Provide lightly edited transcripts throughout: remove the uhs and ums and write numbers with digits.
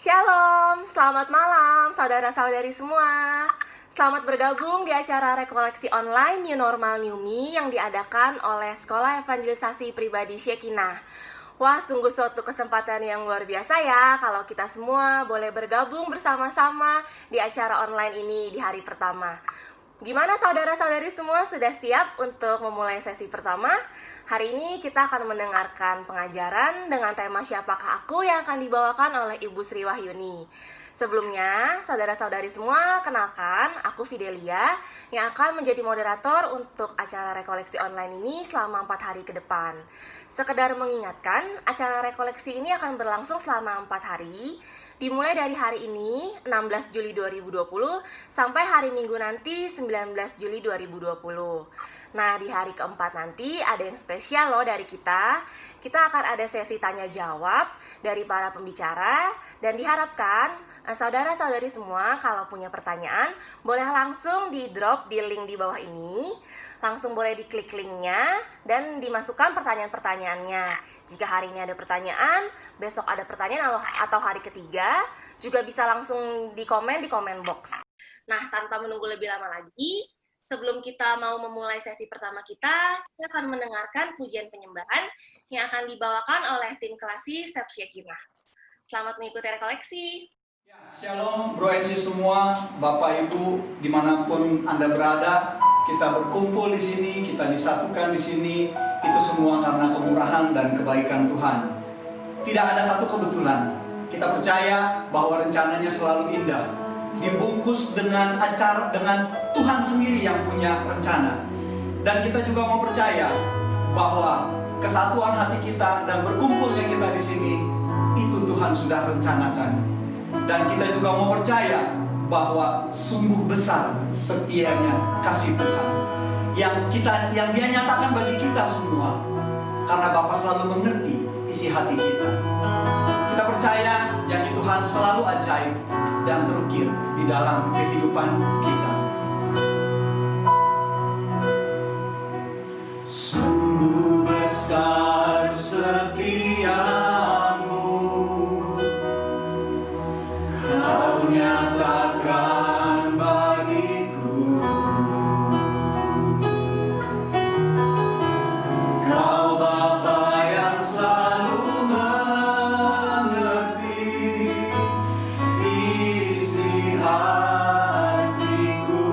Shalom, selamat malam saudara-saudari semua. Selamat bergabung di acara rekoleksi online New Normal New Me yang diadakan oleh Sekolah Evangelisasi Pribadi Shekinah. Wah, sungguh suatu kesempatan yang luar biasa ya kalau kita semua boleh bergabung bersama-sama di acara online ini di hari pertama. Gimana saudara-saudari semua, sudah siap untuk memulai sesi pertama? Hari ini kita akan mendengarkan pengajaran dengan tema Siapakah Aku yang akan dibawakan oleh Ibu Sri Wahyuni. Sebelumnya, saudara-saudari semua, kenalkan, aku Fidelia yang akan menjadi moderator untuk acara rekoleksi online ini selama 4 hari ke depan. Sekedar mengingatkan, acara rekoleksi ini akan berlangsung selama 4 hari, dimulai dari hari ini 16 Juli 2020 sampai hari Minggu nanti 19 Juli 2020. Nah, di hari keempat nanti ada yang spesial loh dari kita. Kita akan ada sesi tanya jawab dari para pembicara dan diharapkan saudara-saudari semua kalau punya pertanyaan boleh langsung di drop di link di bawah ini. Langsung boleh diklik linknya dan dimasukkan pertanyaan-pertanyaannya. Jika hari ini ada pertanyaan, besok ada pertanyaan atau hari ketiga, juga bisa langsung di komen box. Nah, tanpa menunggu lebih lama lagi, sebelum kita mau memulai sesi pertama kita akan mendengarkan pujian penyembahan yang akan dibawakan oleh tim Kelasi Sep Shekinah. Selamat mengikuti rekoleksi. Ya, shalom bro and sis semua, Bapak Ibu dimanapun Anda berada. Kita berkumpul di sini, kita disatukan di sini, itu semua karena kemurahan dan kebaikan Tuhan. Tidak ada satu kebetulan. Kita percaya bahwa rencananya selalu indah, dibungkus dengan dengan Tuhan sendiri yang punya rencana. Dan kita juga mau percaya bahwa kesatuan hati kita dan berkumpulnya kita di sini itu Tuhan sudah rencanakan. Dan kita juga mau percaya bahwa sungguh besar setianya kasih Tuhan yang Dia nyatakan bagi kita semua, karena Bapa selalu mengerti isi hati kita. Kita percaya janji Tuhan selalu ajaib dan terukir di dalam kehidupan kita. Sungguh besar setiamu, Kau nyatakan bagiku. Kau Bapa yang selalu mengerti isi hatiku.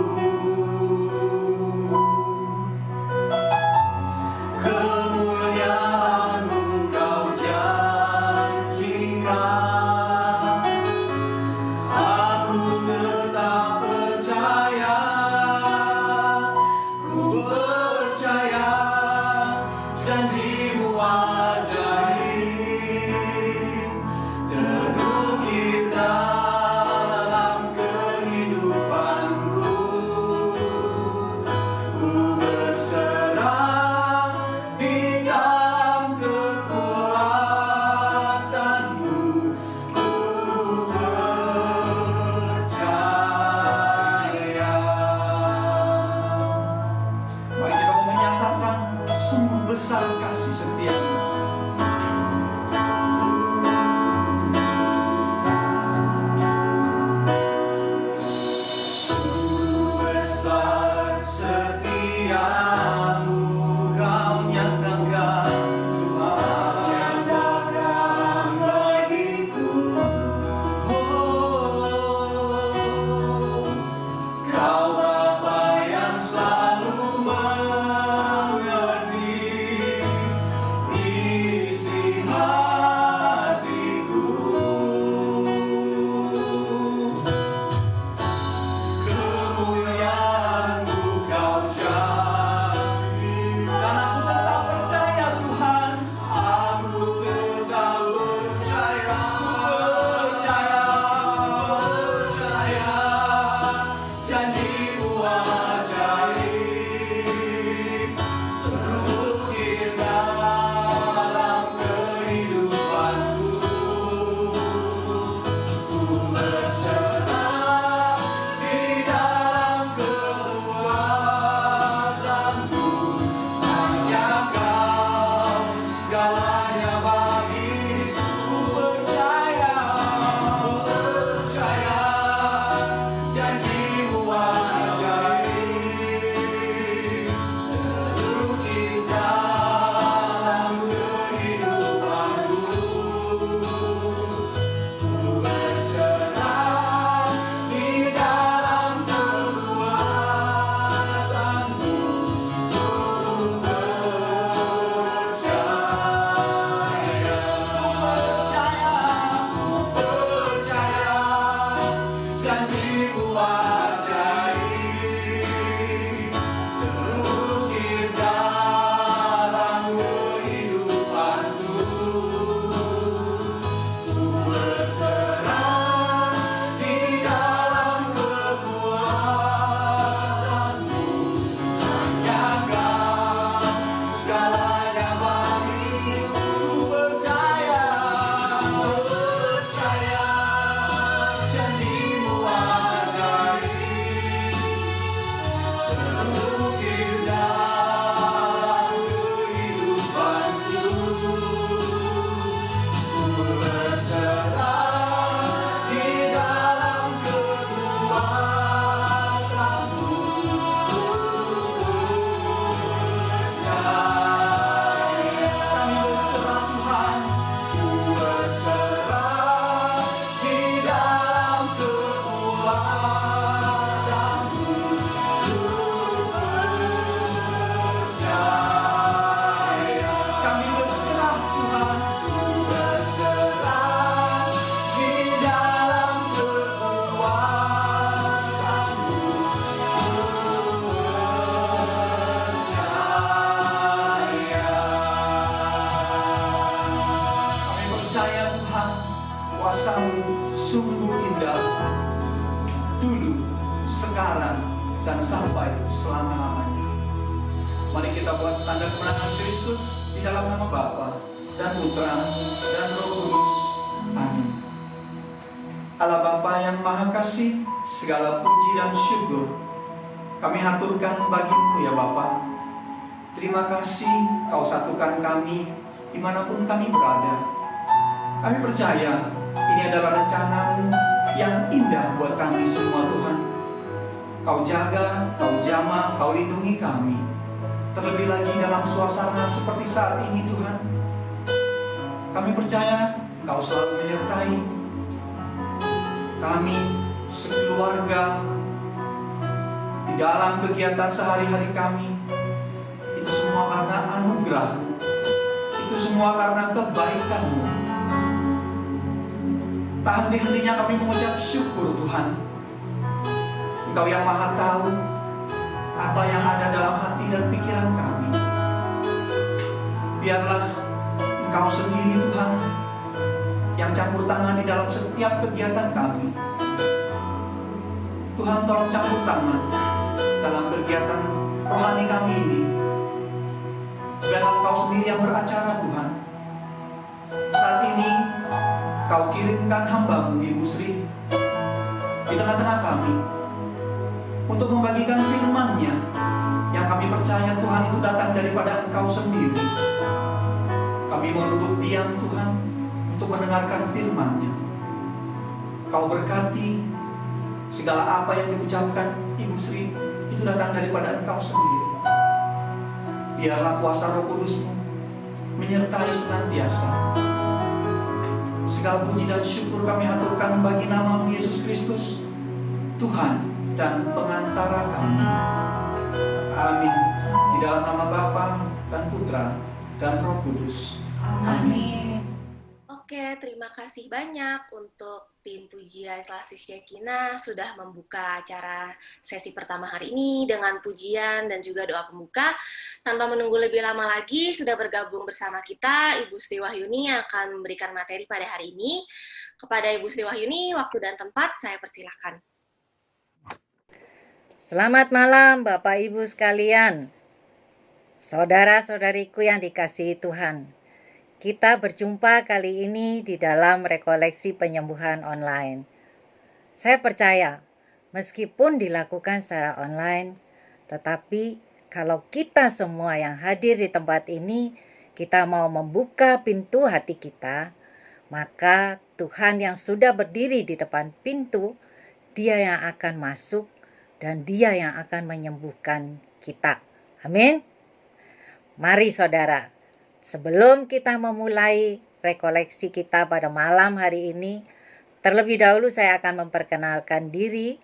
Bapa sambut sungguh indah, dulu, sekarang, dan sampai selama-lamanya. Mari kita buat tanda kemenangan Kristus di dalam nama Bapa dan Putra dan Roh Kudus. Amin. Allah Bapa yang Maha Kasih, segala puji dan syukur kami haturkan bagimu ya Bapa. Terima kasih Kau satukan kami dimanapun kami berada. Kami percaya ini adalah rencana-Mu yang indah buat kami semua Tuhan. Kau jaga, Kau jamah, Kau lindungi kami. Terlebih lagi dalam suasana seperti saat ini Tuhan. Kami percaya Kau selalu menyertai kami, sekeluarga, di dalam kegiatan sehari-hari kami. Itu semua karena anugerah-Mu. Itu semua karena kebaikan-Mu. Tak henti-hentinya kami mengucap syukur Tuhan. Engkau yang Maha tahu apa yang ada dalam hati dan pikiran kami. Biarlah Engkau sendiri Tuhan yang campur tangan di dalam setiap kegiatan kami. Tuhan tolong campur tangan dalam kegiatan rohani kami ini. Biarlah Engkau sendiri yang beracara Tuhan. Saat ini Kau kirimkan hamba-Mu Ibu Sri di tengah-tengah kami untuk membagikan firman-Nya yang kami percaya Tuhan itu datang daripada Engkau sendiri. Kami mau duduk diam Tuhan untuk mendengarkan firman-Nya. Kau berkati segala apa yang diucapkan Ibu Sri itu datang daripada Engkau sendiri. Biarlah kuasa Roh Kudus-Mu menyertai senantiasa. Segala puji dan syukur kami haturkan bagi nama Yesus Kristus, Tuhan dan pengantara kami. Amin. Di dalam nama Bapa dan Putra dan Roh Kudus. Amin. Oke, terima kasih banyak untuk tim pujian Klasis Shekinah sudah membuka acara sesi pertama hari ini dengan pujian dan juga doa pembuka. Tanpa menunggu lebih lama lagi, sudah bergabung bersama kita Ibu Sri Wahyuni yang akan memberikan materi pada hari ini. Kepada Ibu Sri Wahyuni, waktu dan tempat saya persilakan. Selamat malam Bapak Ibu sekalian, saudara-saudariku yang dikasihi Tuhan. Kita berjumpa kali ini di dalam rekoleksi penyembuhan online. Saya percaya, meskipun dilakukan secara online, tetapi kalau kita semua yang hadir di tempat ini, kita mau membuka pintu hati kita, maka Tuhan yang sudah berdiri di depan pintu, Dia yang akan masuk dan Dia yang akan menyembuhkan kita. Amin. Mari saudara, sebelum kita memulai rekoleksi kita pada malam hari ini, terlebih dahulu saya akan memperkenalkan diri.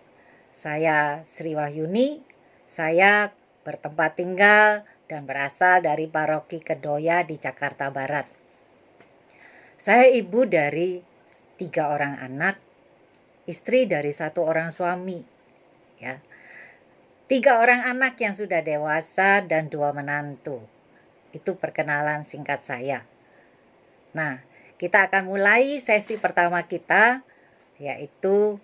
Saya Sri Wahyuni, saya bertempat tinggal dan berasal dari Paroki Kedoya di Jakarta Barat. Saya ibu dari 3 orang anak, istri dari 1 orang suami. Ya. 3 orang anak yang sudah dewasa dan 2 menantu. Itu perkenalan singkat saya. Nah, kita akan mulai sesi pertama kita, yaitu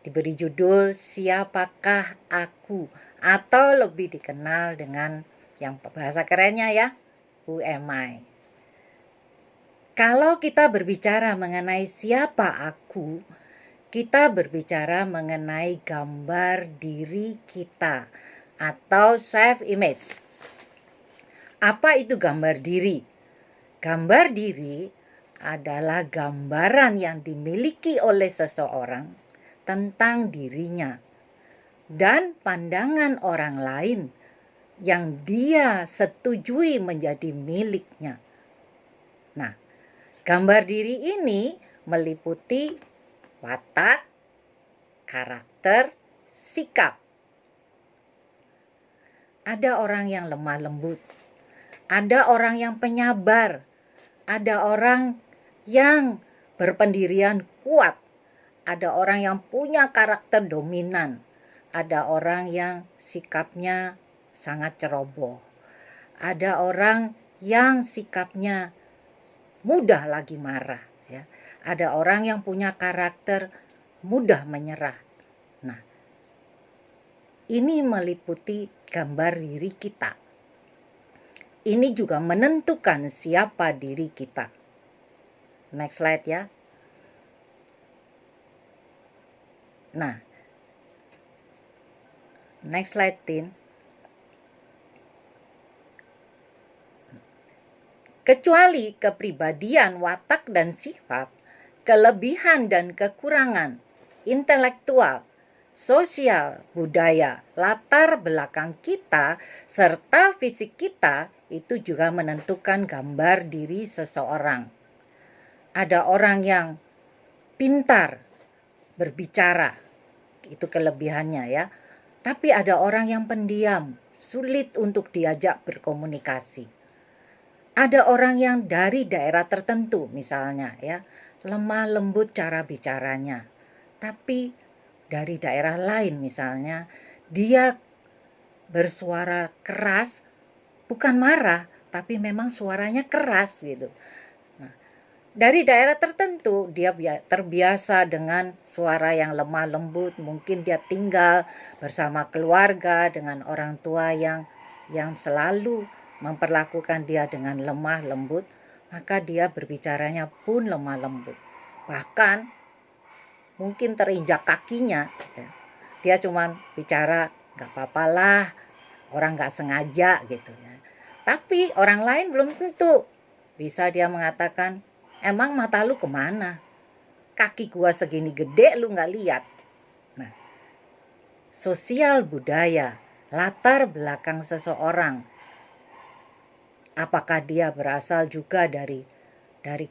diberi judul Siapakah Aku? Atau lebih dikenal dengan yang bahasa kerennya ya, Who am I? Kalau kita berbicara mengenai siapa aku, kita berbicara mengenai gambar diri kita atau self-image. Apa itu gambar diri? Gambar diri adalah gambaran yang dimiliki oleh seseorang tentang dirinya dan pandangan orang lain yang dia setujui menjadi miliknya. Nah, gambar diri ini meliputi watak, karakter, sikap. Ada orang yang lemah lembut, ada orang yang penyabar, ada orang yang berpendirian kuat, ada orang yang punya karakter dominan, ada orang yang sikapnya sangat ceroboh, ada orang yang sikapnya mudah lagi marah, ya. Ada orang yang punya karakter mudah menyerah. Nah, ini meliputi gambar diri kita. Ini juga menentukan siapa diri kita. Next slide ya. Nah, next slide, Tin. Kecuali kepribadian, watak, dan sifat, kelebihan dan kekurangan, intelektual, sosial, budaya, latar belakang kita, serta fisik kita, itu juga menentukan gambar diri seseorang. Ada orang yang pintar berbicara, itu kelebihannya ya. Tapi ada orang yang pendiam, sulit untuk diajak berkomunikasi. Ada orang yang dari daerah tertentu misalnya ya, lemah lembut cara bicaranya. Tapi dari daerah lain misalnya, dia bersuara keras, bukan marah, tapi memang suaranya keras gitu. Nah, dari daerah tertentu dia terbiasa dengan suara yang lemah lembut, mungkin dia tinggal bersama keluarga dengan orang tua yang selalu memperlakukan dia dengan lemah lembut, maka dia berbicaranya pun lemah lembut. Bahkan mungkin terinjak kakinya, dia cuman bicara gak apa-apalah, orang gak sengaja gitu ya. Tapi orang lain belum tentu. Bisa dia mengatakan, emang mata lu kemana? Kaki gua segini gede lu gak lihat. Nah, sosial budaya, latar belakang seseorang, apakah dia berasal juga dari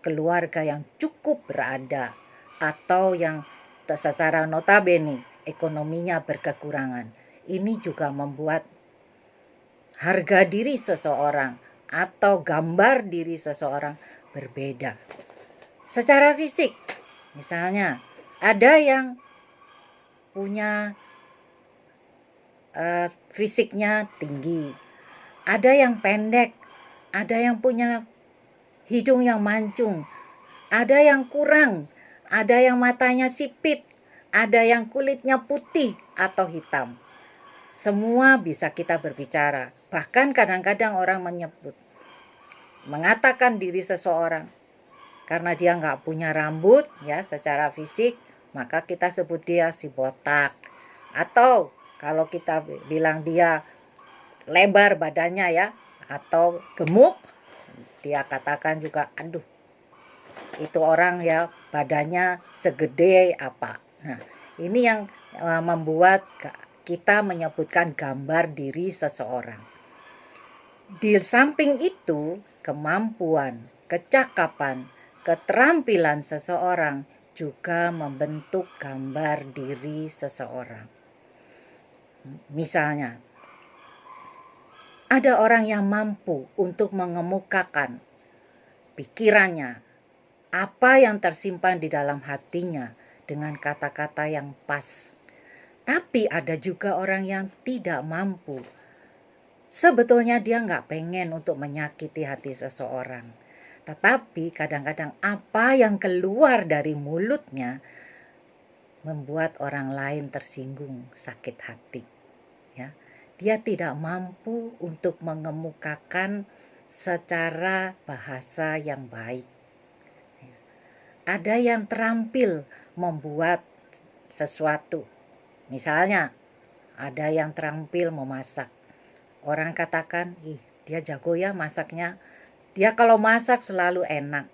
keluarga yang cukup berada atau yang secara notabene ekonominya berkekurangan. Ini juga membuat harga diri seseorang atau gambar diri seseorang berbeda. Secara fisik, misalnya ada yang punya fisiknya tinggi, ada yang pendek, ada yang punya hidung yang mancung, ada yang kurang, ada yang matanya sipit, ada yang kulitnya putih atau hitam. Semua bisa kita berbicara. Bahkan kadang-kadang orang mengatakan diri seseorang karena dia nggak punya rambut ya secara fisik, maka kita sebut dia si botak. Atau kalau kita bilang dia lebar badannya ya, atau gemuk, dia katakan juga, aduh itu orang ya badannya segede apa. Nah, ini yang membuat kita menyebutkan gambar diri seseorang. Di samping itu, kemampuan, kecakapan, keterampilan seseorang juga membentuk gambar diri seseorang. Misalnya, ada orang yang mampu untuk mengemukakan pikirannya, apa yang tersimpan di dalam hatinya dengan kata-kata yang pas. Tapi ada juga orang yang tidak mampu. Sebetulnya dia nggak pengen untuk menyakiti hati seseorang. Tetapi kadang-kadang apa yang keluar dari mulutnya membuat orang lain tersinggung, sakit hati. Ya. Dia tidak mampu untuk mengemukakan secara bahasa yang baik. Ada yang terampil membuat sesuatu. Misalnya, ada yang terampil memasak. Orang katakan, ih dia jago ya masaknya. Dia kalau masak selalu enak.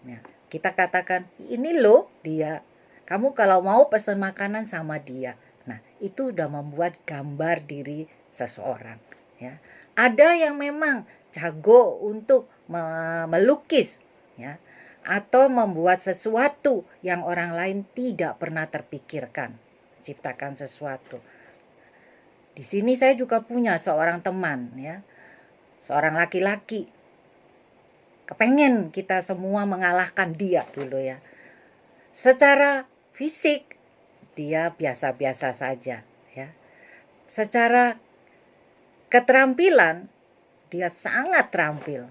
Nah, kita katakan, ini loh dia. Kamu kalau mau pesan makanan sama dia. Nah, itu udah membuat gambar diri seseorang. Ya. Ada yang memang jago untuk melukis, ya, atau membuat sesuatu yang orang lain tidak pernah terpikirkan, ciptakan sesuatu. Di sini saya juga punya seorang teman, ya, seorang laki-laki. Kepengen kita semua mengalahkan dia dulu ya. Secara fisik dia biasa-biasa saja ya. Secara keterampilan dia sangat terampil.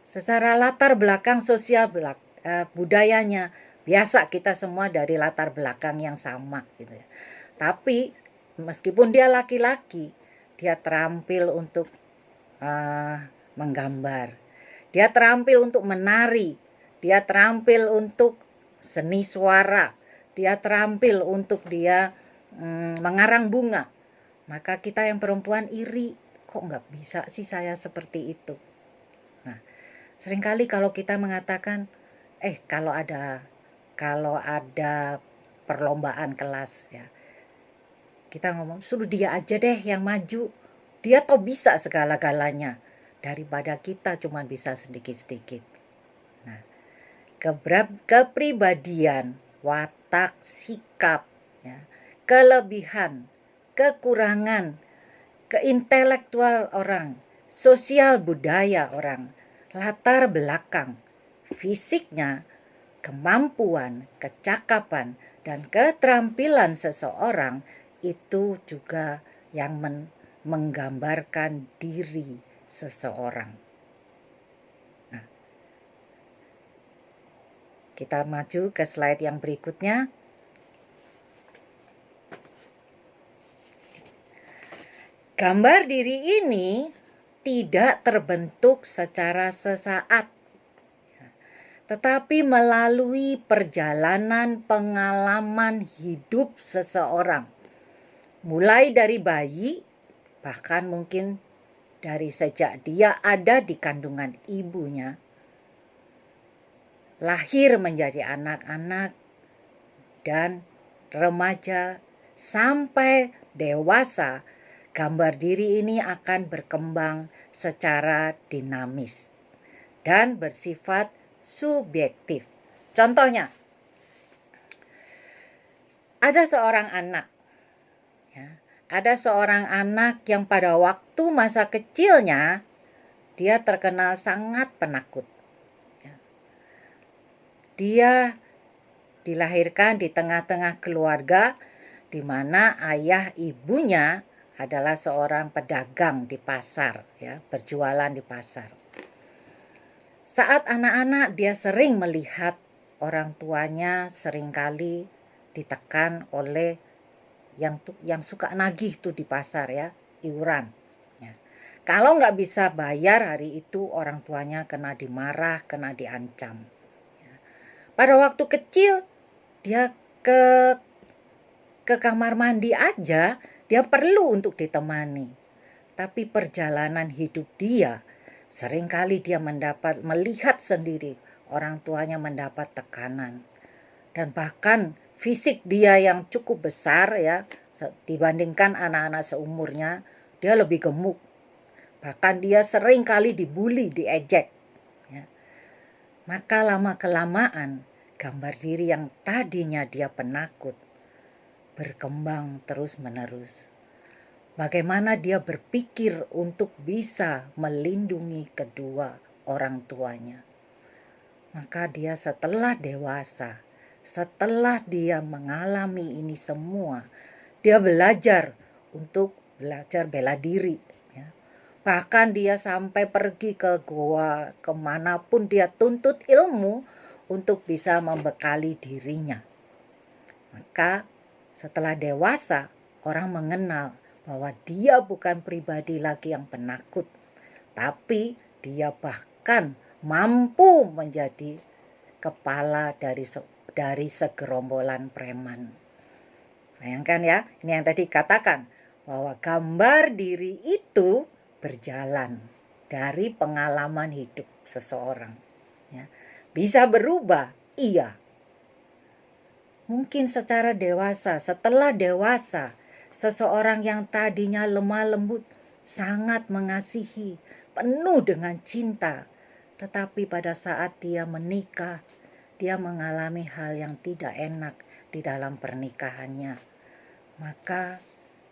Secara latar belakang sosial budayanya. Biasa kita semua dari latar belakang yang sama gitu ya. Tapi meskipun dia laki-laki, dia terampil untuk menggambar. Dia terampil untuk menari. Dia terampil untuk seni suara. Dia terampil untuk dia mengarang bunga. Maka kita yang perempuan iri, kok nggak bisa sih saya seperti itu. Nah, seringkali kalau kita mengatakan, kalau ada perlombaan kelas ya, kita ngomong suruh dia aja deh yang maju. Dia toh bisa segala-galanya daripada kita cuma bisa sedikit-sedikit. Nah, kepribadian, watak, sikap, ya, kelebihan, kekurangan, keintelektual orang, sosial budaya orang, latar belakang, fisiknya, kemampuan, kecakapan, dan keterampilan seseorang itu juga yang menggambarkan diri seseorang. Nah, kita maju ke slide yang berikutnya. Gambar diri ini tidak terbentuk secara sesaat, tetapi melalui perjalanan pengalaman hidup seseorang. Mulai dari bayi, bahkan mungkin dari sejak dia ada di kandungan ibunya, lahir menjadi anak-anak dan remaja sampai dewasa, gambar diri ini akan berkembang secara dinamis dan bersifat subjektif. Contohnya, ada seorang anak, ada seorang anak yang pada waktu masa kecilnya dia terkenal sangat penakut. Dia dilahirkan di tengah-tengah keluarga di mana ayah ibunya adalah seorang pedagang di pasar, ya, berjualan di pasar. Saat anak-anak dia sering melihat orang tuanya seringkali ditekan oleh yang suka nagih tuh di pasar, ya, iuran. Ya. Kalau nggak bisa bayar hari itu orang tuanya kena dimarah, kena diancam. Ya. Pada waktu kecil dia ke kamar mandi aja dia perlu untuk ditemani. Tapi perjalanan hidup dia seringkali dia melihat sendiri orang tuanya mendapat tekanan. Dan bahkan fisik dia yang cukup besar, ya, dibandingkan anak-anak seumurnya, dia lebih gemuk. Bahkan dia sering kali dibully, diejek. Ya. Maka lama-kelamaan gambar diri yang tadinya dia penakut berkembang terus-menerus. Bagaimana dia berpikir untuk bisa melindungi kedua orang tuanya. Maka dia setelah dewasa, setelah dia mengalami ini semua, dia belajar bela diri. Ya. Bahkan dia sampai pergi ke goa, kemanapun dia tuntut ilmu untuk bisa membekali dirinya. Maka setelah dewasa, orang mengenal bahwa dia bukan pribadi lagi yang penakut, tapi dia bahkan mampu menjadi kepala dari segerombolan preman. Bayangkan ya, ini yang tadi katakan bahwa gambar diri itu berjalan dari pengalaman hidup seseorang. Ya. Bisa berubah, iya. Mungkin secara dewasa, setelah dewasa, seseorang yang tadinya lemah lembut, sangat mengasihi, penuh dengan cinta. Tetapi pada saat dia menikah, dia mengalami hal yang tidak enak di dalam pernikahannya. Maka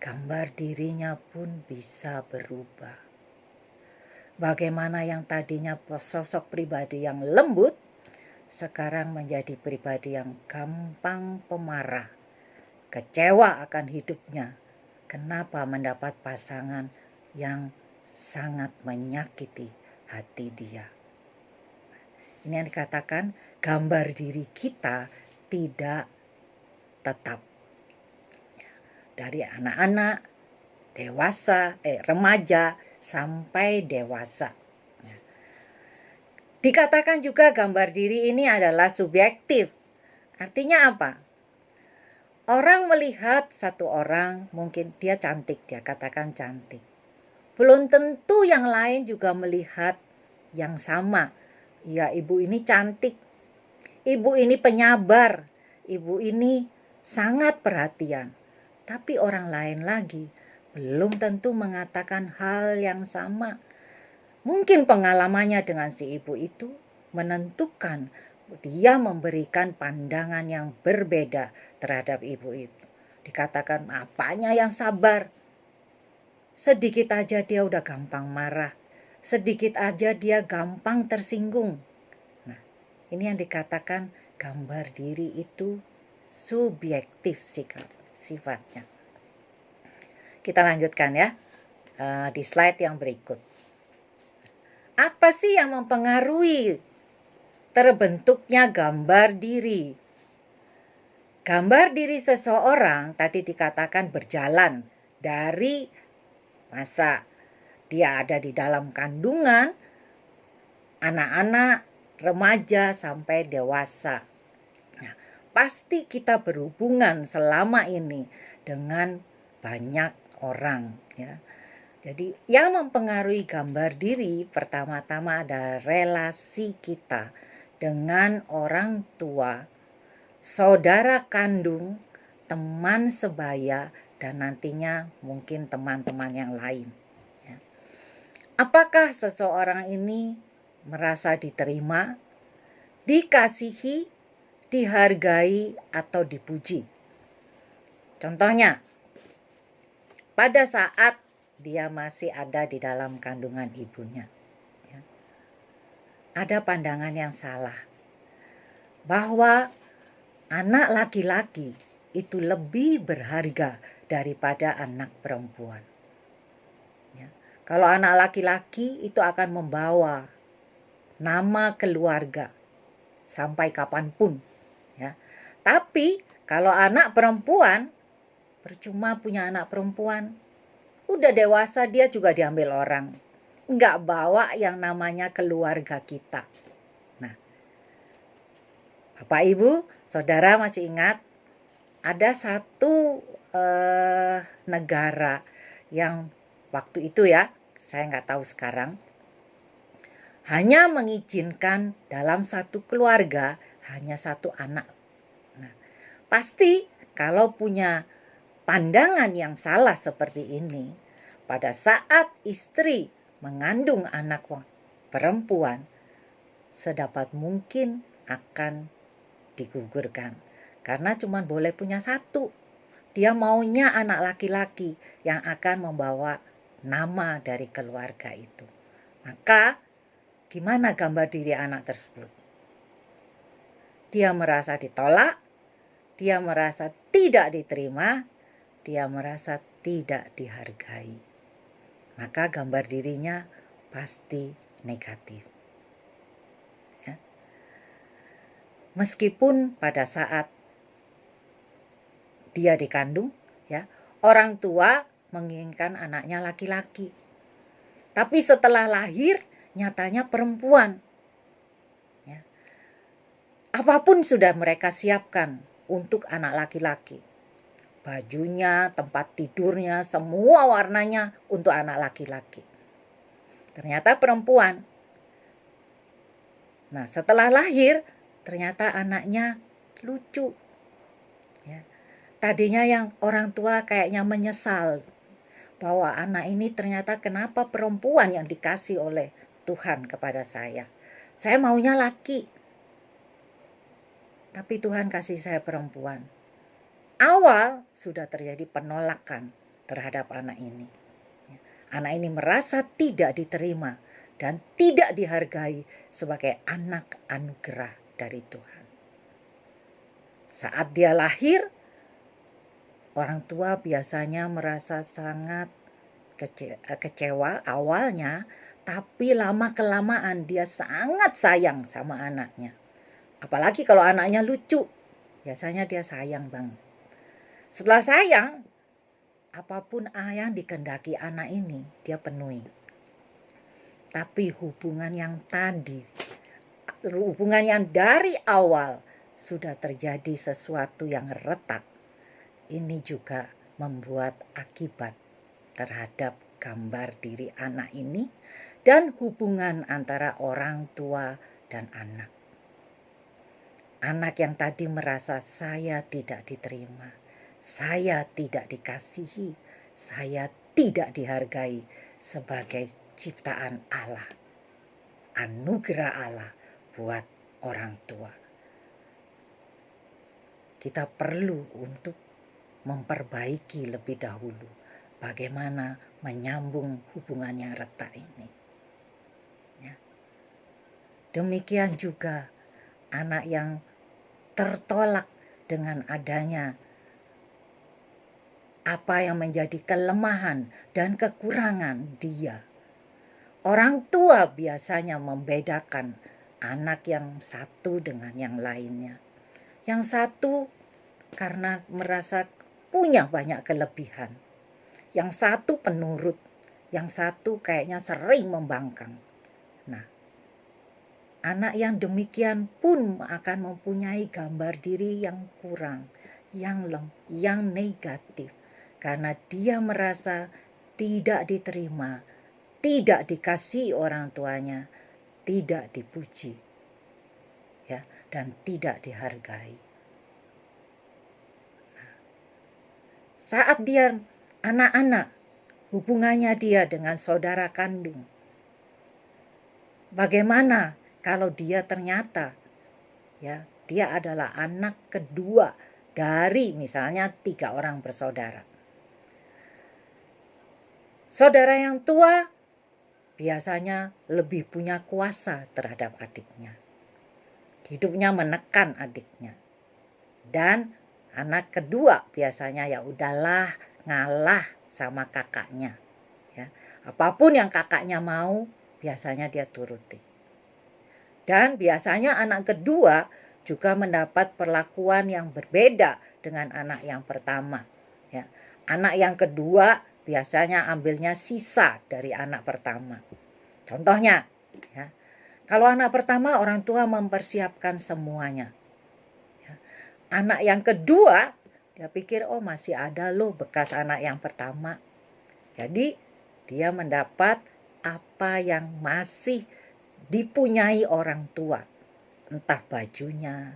gambar dirinya pun bisa berubah. Bagaimana yang tadinya sosok pribadi yang lembut, sekarang menjadi pribadi yang gampang pemarah, kecewa akan hidupnya. Kenapa mendapat pasangan yang sangat menyakiti hati dia? Ini yang dikatakan gambar diri kita tidak tetap. Dari anak-anak, dewasa, remaja, sampai dewasa. Dikatakan juga gambar diri ini adalah subjektif. Artinya apa? Orang melihat satu orang, mungkin dia cantik, dia katakan cantik. Belum tentu yang lain juga melihat yang sama. Ya, ibu ini cantik. Ibu ini penyabar. Ibu ini sangat perhatian. Tapi orang lain lagi belum tentu mengatakan hal yang sama. Mungkin pengalamannya dengan si ibu itu menentukan dia memberikan pandangan yang berbeda terhadap ibu itu. Dikatakan apanya yang sabar. Sedikit aja dia udah gampang marah. Sedikit aja dia gampang tersinggung. Nah, ini yang dikatakan gambar diri itu subjektif sifatnya. Kita lanjutkan ya di slide yang berikut. Apa sih yang mempengaruhi terbentuknya gambar diri? Gambar diri seseorang tadi dikatakan berjalan dari masa dia ada di dalam kandungan, anak-anak, remaja, sampai dewasa. Nah, pasti kita berhubungan selama ini dengan banyak orang, ya. Jadi yang mempengaruhi gambar diri pertama-tama ada relasi kita dengan orang tua, saudara kandung, teman sebaya, dan nantinya mungkin teman-teman yang lain. Ya. Apakah seseorang ini merasa diterima, dikasihi, dihargai, atau dipuji? Contohnya, pada saat dia masih ada di dalam kandungan ibunya, ya, ada pandangan yang salah bahwa anak laki-laki itu lebih berharga daripada anak perempuan. Ya. Kalau anak laki-laki itu akan membawa nama keluarga sampai kapanpun. Ya. Tapi kalau anak perempuan, percuma punya anak perempuan. Udah dewasa dia juga diambil orang. Nggak bawa yang namanya keluarga kita. Nah, Bapak Ibu, Saudara masih ingat? Ada satu negara yang waktu itu ya, saya nggak tahu sekarang, hanya mengizinkan dalam satu keluarga hanya satu anak. Nah, pasti kalau punya pandangan yang salah seperti ini, pada saat istri mengandung anak perempuan, sedapat mungkin akan digugurkan. Karena cuma boleh punya satu. Dia maunya anak laki-laki yang akan membawa nama dari keluarga itu. Maka gimana gambar diri anak tersebut? Dia merasa ditolak, dia merasa tidak diterima, dia merasa tidak dihargai. Maka gambar dirinya pasti negatif. Ya. Meskipun pada saat dia dikandung, ya, orang tua menginginkan anaknya laki-laki. Tapi setelah lahir, nyatanya perempuan. Ya. Apapun sudah mereka siapkan untuk anak laki-laki. Bajunya, tempat tidurnya, semua warnanya untuk anak laki-laki. Ternyata perempuan. Nah, setelah lahir, ternyata anaknya lucu. Ya. Tadinya yang orang tua kayaknya menyesal bahwa anak ini ternyata kenapa perempuan yang dikasih oleh Tuhan kepada saya. Saya maunya laki. Tapi Tuhan kasih saya perempuan. Awal sudah terjadi penolakan terhadap anak ini. Anak ini merasa tidak diterima dan tidak dihargai sebagai anak anugerah dari Tuhan. Saat dia lahir, orang tua biasanya merasa sangat kecewa awalnya, tapi lama-kelamaan dia sangat sayang sama anaknya. Apalagi kalau anaknya lucu, biasanya dia sayang banget. Setelah sayang, apapun yang dikehendaki anak ini, dia penuhi. Tapi hubungan yang dari awal sudah terjadi sesuatu yang retak, ini juga membuat akibat terhadap gambar diri anak ini dan hubungan antara orang tua dan anak. Anak yang tadi merasa saya tidak diterima, saya tidak dikasihi, saya tidak dihargai sebagai ciptaan Allah, anugerah Allah buat orang tua. Kita perlu untuk memperbaiki lebih dahulu bagaimana menyambung hubungan yang retak ini. Ya. Demikian juga anak yang tertolak dengan adanya apa yang menjadi kelemahan dan kekurangan dia. Orang tua biasanya membedakan anak yang satu dengan yang lainnya. Yang satu karena merasa punya banyak kelebihan. Yang satu penurut, yang satu kayaknya sering membangkang. Nah, anak yang demikian pun akan mempunyai gambar diri yang kurang, yang negatif. Karena dia merasa tidak diterima, tidak dikasihi orang tuanya, tidak dipuji, ya, dan tidak dihargai. Nah, saat dia anak-anak, hubungannya dia dengan saudara kandung, bagaimana kalau dia ternyata ya dia adalah anak kedua dari misalnya 3 orang bersaudara. Saudara yang tua biasanya lebih punya kuasa terhadap adiknya. Hidupnya menekan adiknya. Dan anak kedua biasanya ya udahlah ngalah sama kakaknya. Ya. Apapun yang kakaknya mau biasanya dia turuti. Dan biasanya anak kedua juga mendapat perlakuan yang berbeda dengan anak yang pertama. Ya. Anak yang kedua biasanya ambilnya sisa dari anak pertama. Contohnya, ya, kalau anak pertama orang tua mempersiapkan semuanya. Ya. Anak yang kedua, dia pikir oh masih ada loh bekas anak yang pertama. Jadi dia mendapat apa yang masih dipunyai orang tua. Entah bajunya,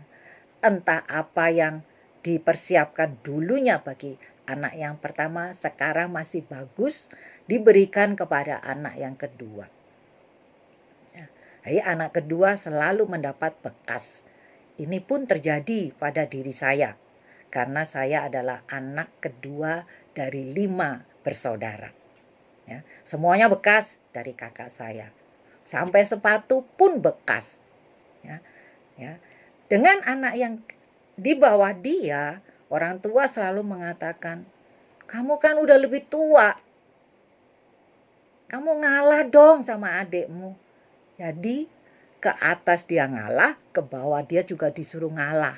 entah apa yang dipersiapkan dulunya bagi anak yang pertama sekarang masih bagus diberikan kepada anak yang kedua. Jadi anak kedua selalu mendapat bekas. Ini pun terjadi pada diri saya karena saya adalah anak kedua dari 5 bersaudara. Ya, semuanya bekas dari kakak saya. Sampai sepatu pun bekas. Ya. Dengan anak yang di bawah dia, orang tua selalu mengatakan, kamu kan udah lebih tua. Kamu ngalah dong sama adikmu. Jadi ke atas dia ngalah, ke bawah dia juga disuruh ngalah.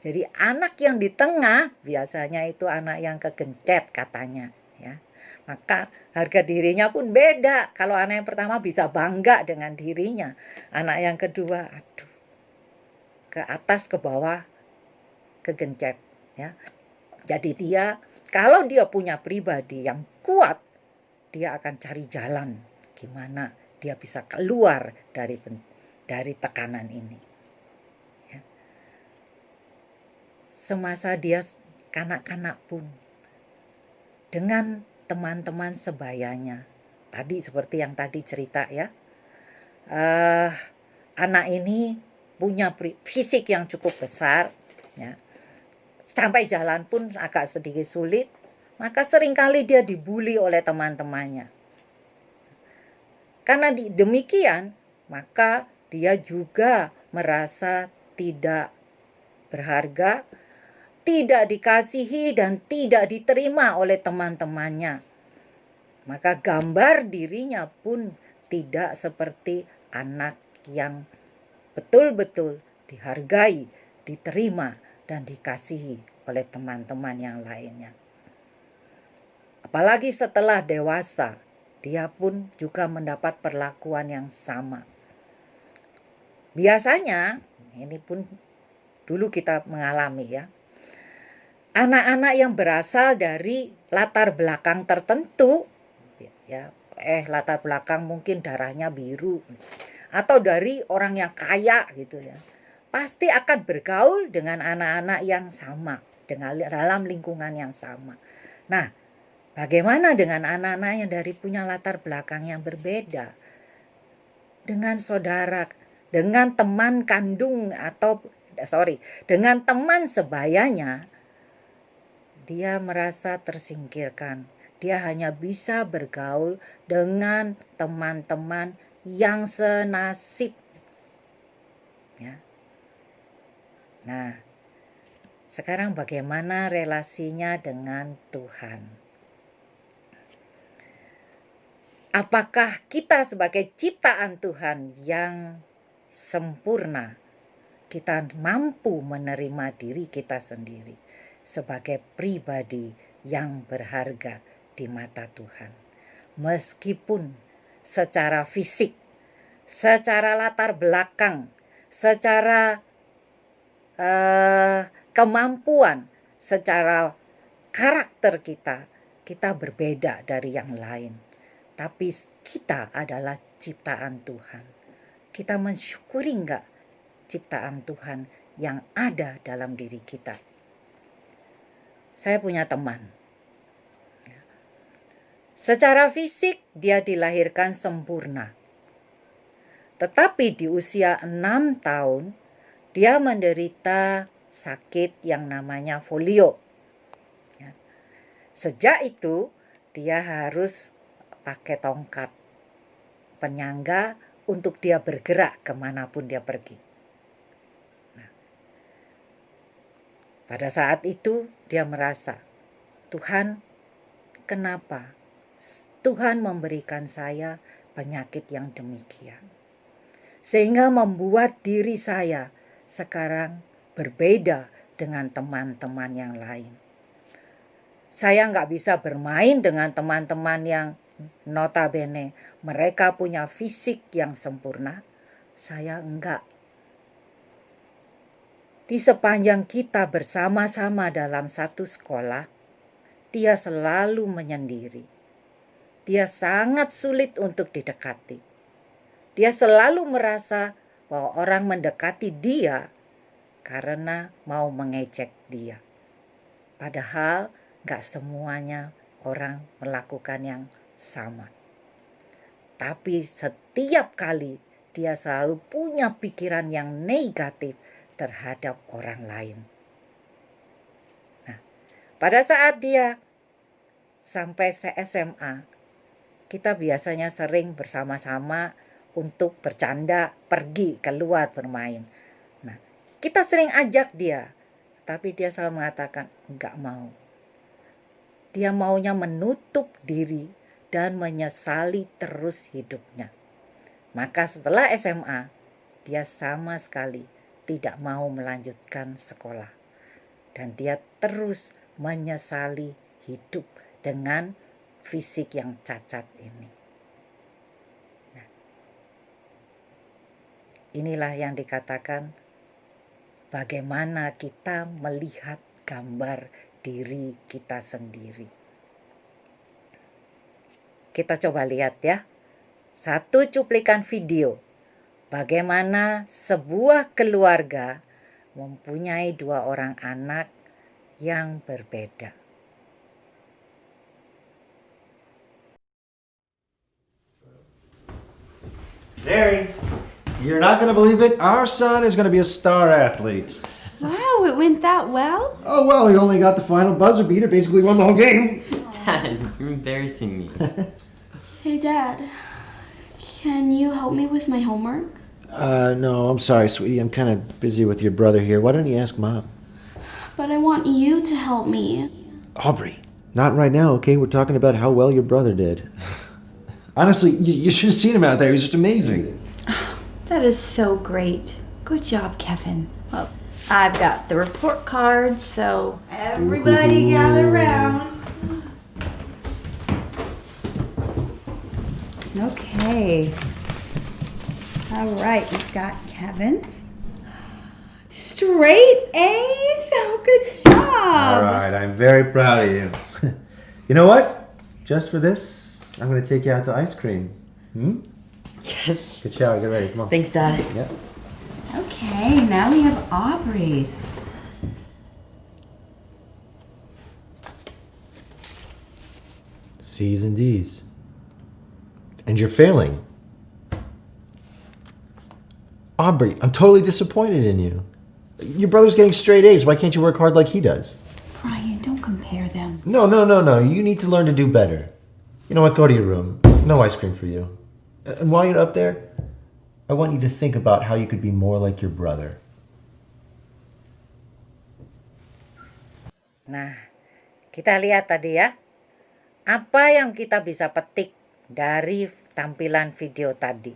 Jadi anak yang di tengah biasanya itu anak yang kegencet katanya. Ya. Maka harga dirinya pun beda. Kalau anak yang pertama bisa bangga dengan dirinya. Anak yang kedua, aduh, ke atas ke bawah kegencet. Ya. Jadi dia, kalau dia punya pribadi yang kuat, dia akan cari jalan gimana dia bisa keluar dari tekanan ini. Ya. Semasa dia kanak-kanak pun, dengan teman-teman sebayanya, tadi seperti yang tadi cerita ya, anak ini punya fisik yang cukup besar, ya. Sampai jalan pun agak sedikit sulit, maka seringkali dia dibully oleh teman-temannya. Karena demikian, maka dia juga merasa tidak berharga, tidak dikasihi dan tidak diterima oleh teman-temannya. Maka gambar dirinya pun tidak seperti anak yang betul-betul dihargai, diterima, dan dikasihi oleh teman-teman yang lainnya. Apalagi setelah dewasa, dia pun juga mendapat perlakuan yang sama. Biasanya, ini pun dulu kita mengalami ya, anak-anak yang berasal dari latar belakang tertentu, ya, latar belakang mungkin darahnya biru, atau dari orang yang kaya gitu ya, pasti akan bergaul dengan anak-anak yang sama, dengan dalam lingkungan yang sama. Nah, bagaimana dengan anak-anak yang dari punya latar belakang yang berbeda? Dengan saudara, dengan teman kandung dengan teman sebayanya, dia merasa tersingkirkan. Dia hanya bisa bergaul dengan teman-teman yang senasib. Ya. Nah, sekarang bagaimana relasinya dengan Tuhan? Apakah kita sebagai ciptaan Tuhan yang sempurna, kita mampu menerima diri kita sendiri sebagai pribadi yang berharga di mata Tuhan? Meskipun secara fisik, secara latar belakang, secara kemampuan, secara karakter kita berbeda dari yang lain. Tapi kita adalah ciptaan Tuhan. Kita mensyukuri enggak ciptaan Tuhan yang ada dalam diri kita? Saya punya teman. Secara fisik dia dilahirkan sempurna. Tetapi di usia 6 tahun dia menderita sakit yang namanya polio. Sejak itu dia harus pakai tongkat penyangga untuk dia bergerak kemanapun dia pergi. Nah, pada saat itu dia merasa, Tuhan, kenapa Tuhan memberikan saya penyakit yang demikian? Sehingga membuat diri saya sekarang berbeda dengan teman-teman yang lain. Saya nggak bisa bermain dengan teman-teman yang notabene mereka punya fisik yang sempurna. Saya enggak. Di sepanjang kita bersama-sama dalam satu sekolah, dia selalu menyendiri. Dia sangat sulit untuk didekati. Dia selalu merasa bahwa orang mendekati dia karena mau mengejek dia. Padahal enggak semuanya orang melakukan yang sama. Tapi setiap kali dia selalu punya pikiran yang negatif terhadap orang lain. Nah, pada saat dia sampai SMA, kita biasanya sering bersama-sama untuk bercanda, pergi keluar bermain. Nah, kita sering ajak dia, tapi dia selalu mengatakan enggak mau. Dia maunya menutup diri dan menyesali terus hidupnya. Maka setelah SMA, dia sama sekali tidak mau melanjutkan sekolah. Dan dia terus menyesali hidup dengan fisik yang cacat ini. Nah, inilah yang dikatakan bagaimana kita melihat gambar diri kita sendiri. Kita coba lihat ya, satu cuplikan video bagaimana sebuah keluarga mempunyai 2 orang anak yang berbeda. Mary, you're not going to believe it. Our son is going to be a star athlete. Wow, it went that well? Oh, well, he only got the final buzzer beater, basically won the whole game. Dad, you're embarrassing me. Hey, Dad, can you help me with my homework? No, I'm sorry, sweetie. I'm kind of busy with your brother here. Why don't you ask Mom? But I want you to help me. Aubrey, not right now, okay? We're talking about how well your brother did. Honestly, you should have seen him out there. He was just amazing. That is so great. Good job, Kevin. Well, I've got the report cards, so everybody gather around. Okay. All right, we've got Kevin's. Straight A's? Oh, good job. All right, I'm very proud of you. You know what? Just for this, I'm going to take you out to ice cream. Hmm? Yes. Good shower. Get ready. Come on. Thanks, Dad. Yep. Okay, now we have Aubrey's. C's and D's. And you're failing. Aubrey, I'm totally disappointed in you. Your brother's getting straight A's. Why can't you work hard like he does? Brian, don't compare them. No. You need to learn to do better. You know what? Go to your room. No ice cream for you. And while you're up there, I want you to think about how you could be more like your brother. Nah, kita lihat tadi ya, apa yang kita bisa petik dari tampilan video tadi.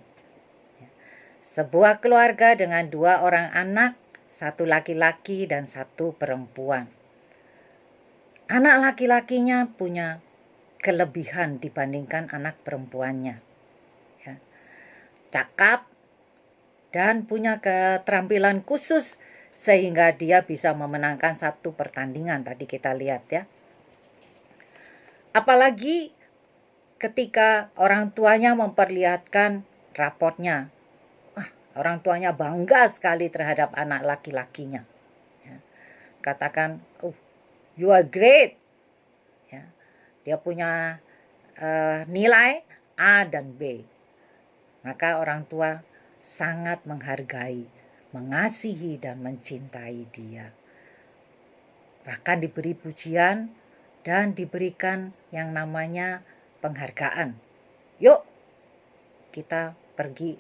Sebuah keluarga dengan 2 orang anak, 1 laki-laki dan 1 perempuan. Anak laki-lakinya punya kelebihan dibandingkan anak perempuannya. Ya. Cakap dan punya keterampilan khusus sehingga dia bisa memenangkan 1 pertandingan tadi kita lihat ya. Apalagi ketika orang tuanya memperlihatkan raportnya. Orang tuanya bangga sekali terhadap anak laki-lakinya. Ya. Katakan, oh, you are great. Ya. Dia punya nilai A dan B. Maka orang tua sangat menghargai, mengasihi dan mencintai dia. Bahkan diberi pujian dan diberikan yang namanya penghargaan. Yuk, kita pergi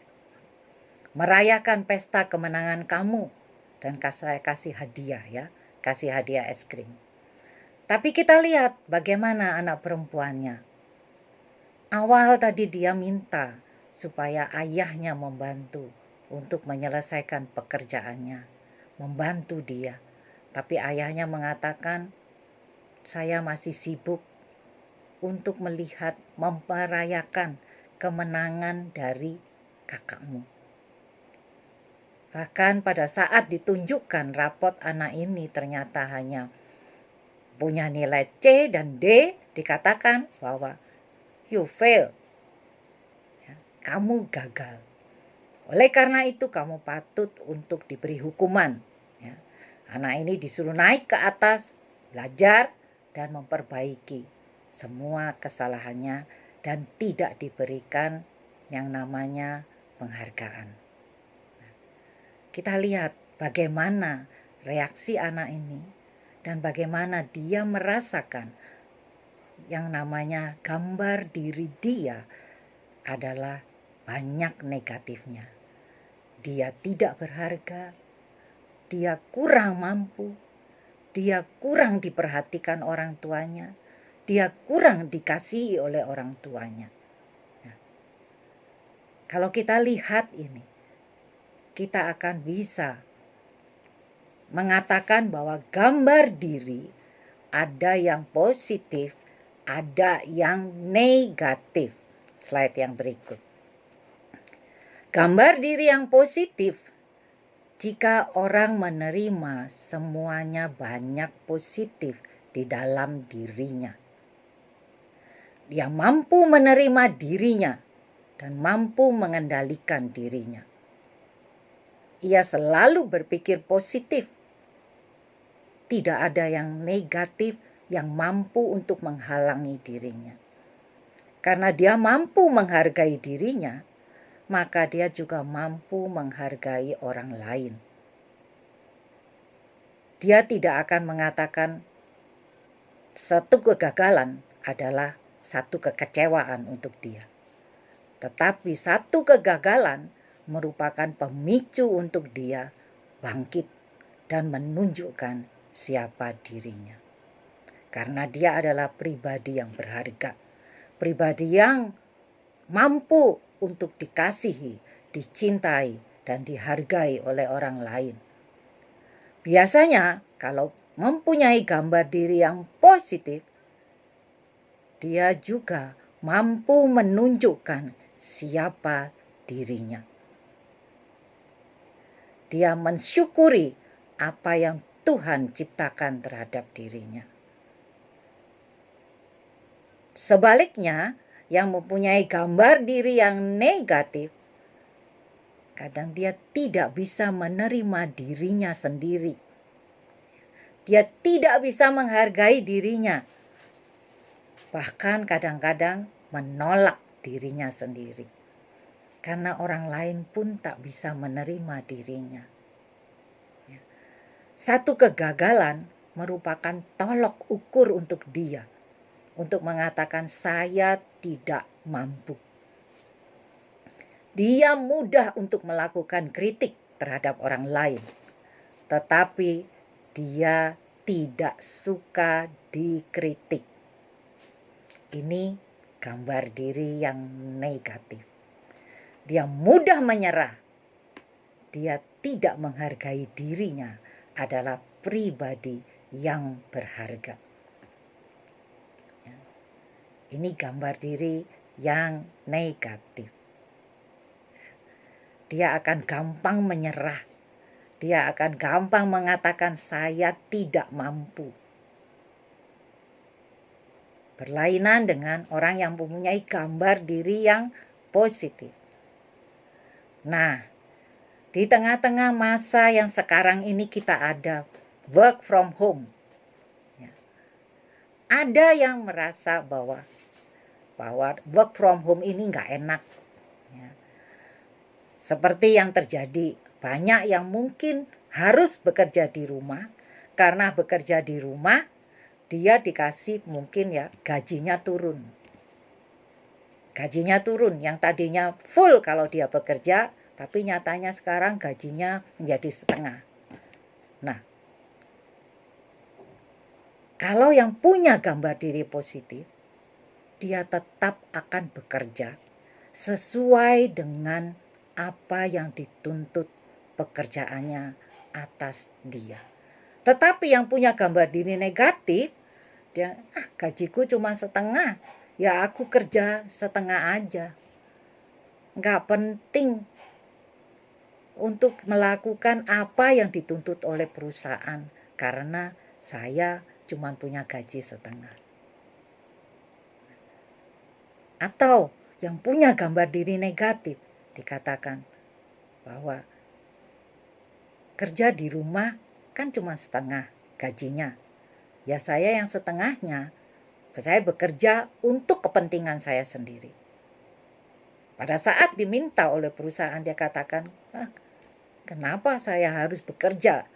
merayakan pesta kemenangan kamu dan saya kasih hadiah ya, kasih hadiah es krim. Tapi kita lihat bagaimana anak perempuannya. Awal tadi dia minta supaya ayahnya membantu untuk menyelesaikan pekerjaannya, membantu dia. Tapi ayahnya mengatakan, saya masih sibuk untuk melihat, merayakan kemenangan dari kakakmu. Bahkan pada saat ditunjukkan rapot anak ini ternyata hanya punya nilai C dan D, dikatakan bahwa you fail. Ya, kamu gagal. Oleh karena itu kamu patut untuk diberi hukuman. Ya, anak ini disuruh naik ke atas, belajar dan memperbaiki semua kesalahannya dan tidak diberikan yang namanya penghargaan. Kita lihat bagaimana reaksi anak ini dan bagaimana dia merasakan yang namanya gambar diri dia adalah banyak negatifnya. Dia tidak berharga, dia kurang mampu, dia kurang diperhatikan orang tuanya, dia kurang dikasihi oleh orang tuanya. Nah, kalau kita lihat ini, kita akan bisa mengatakan bahwa gambar diri ada yang positif, ada yang negatif. Slide yang berikut. Gambar diri yang positif, jika orang menerima semuanya banyak positif di dalam dirinya. Dia mampu menerima dirinya dan mampu mengendalikan dirinya. Ia selalu berpikir positif. Tidak ada yang negatif yang mampu untuk menghalangi dirinya. Karena dia mampu menghargai dirinya, maka dia juga mampu menghargai orang lain. Dia tidak akan mengatakan satu kegagalan adalah satu kekecewaan untuk dia. Tetapi satu kegagalan merupakan pemicu untuk dia bangkit dan menunjukkan siapa dirinya. Karena dia adalah pribadi yang berharga, pribadi yang mampu untuk dikasihi, dicintai, dan dihargai oleh orang lain. Biasanya kalau mempunyai gambar diri yang positif, dia juga mampu menunjukkan siapa dirinya. Dia mensyukuri apa yang Tuhan ciptakan terhadap dirinya. Sebaliknya, yang mempunyai gambar diri yang negatif, kadang dia tidak bisa menerima dirinya sendiri. Dia tidak bisa menghargai dirinya. Bahkan kadang-kadang menolak dirinya sendiri. Karena orang lain pun tak bisa menerima dirinya. Satu kegagalan merupakan tolok ukur untuk dia. Untuk mengatakan saya tidak mampu. Dia mudah untuk melakukan kritik terhadap orang lain. Tetapi dia tidak suka dikritik. Ini gambar diri yang negatif. Dia mudah menyerah. Dia tidak menghargai dirinya adalah pribadi yang berharga. Ini gambar diri yang negatif. Dia akan gampang menyerah. Dia akan gampang mengatakan saya tidak mampu. Berlainan dengan orang yang mempunyai gambar diri yang positif. Nah, di tengah-tengah masa yang sekarang ini kita ada work from home. Ada yang merasa bahwa work from home ini nggak enak. Seperti yang terjadi, banyak yang mungkin harus bekerja di rumah. Karena bekerja di rumah, dia dikasih mungkin gajinya turun. Gajinya turun, yang tadinya full kalau dia bekerja, tapi nyatanya sekarang gajinya menjadi setengah. Nah, kalau yang punya gambar diri positif, dia tetap akan bekerja sesuai dengan apa yang dituntut pekerjaannya atas dia. Tetapi yang punya gambar diri negatif, dia gajiku cuma setengah, ya aku kerja setengah aja. Nggak penting untuk melakukan apa yang dituntut oleh perusahaan karena saya cuma punya gaji setengah. Atau yang punya gambar diri negatif dikatakan bahwa kerja di rumah kan cuma setengah gajinya. Ya saya yang setengahnya, saya bekerja untuk kepentingan saya sendiri. Pada saat diminta oleh perusahaan dia katakan, kenapa saya harus bekerja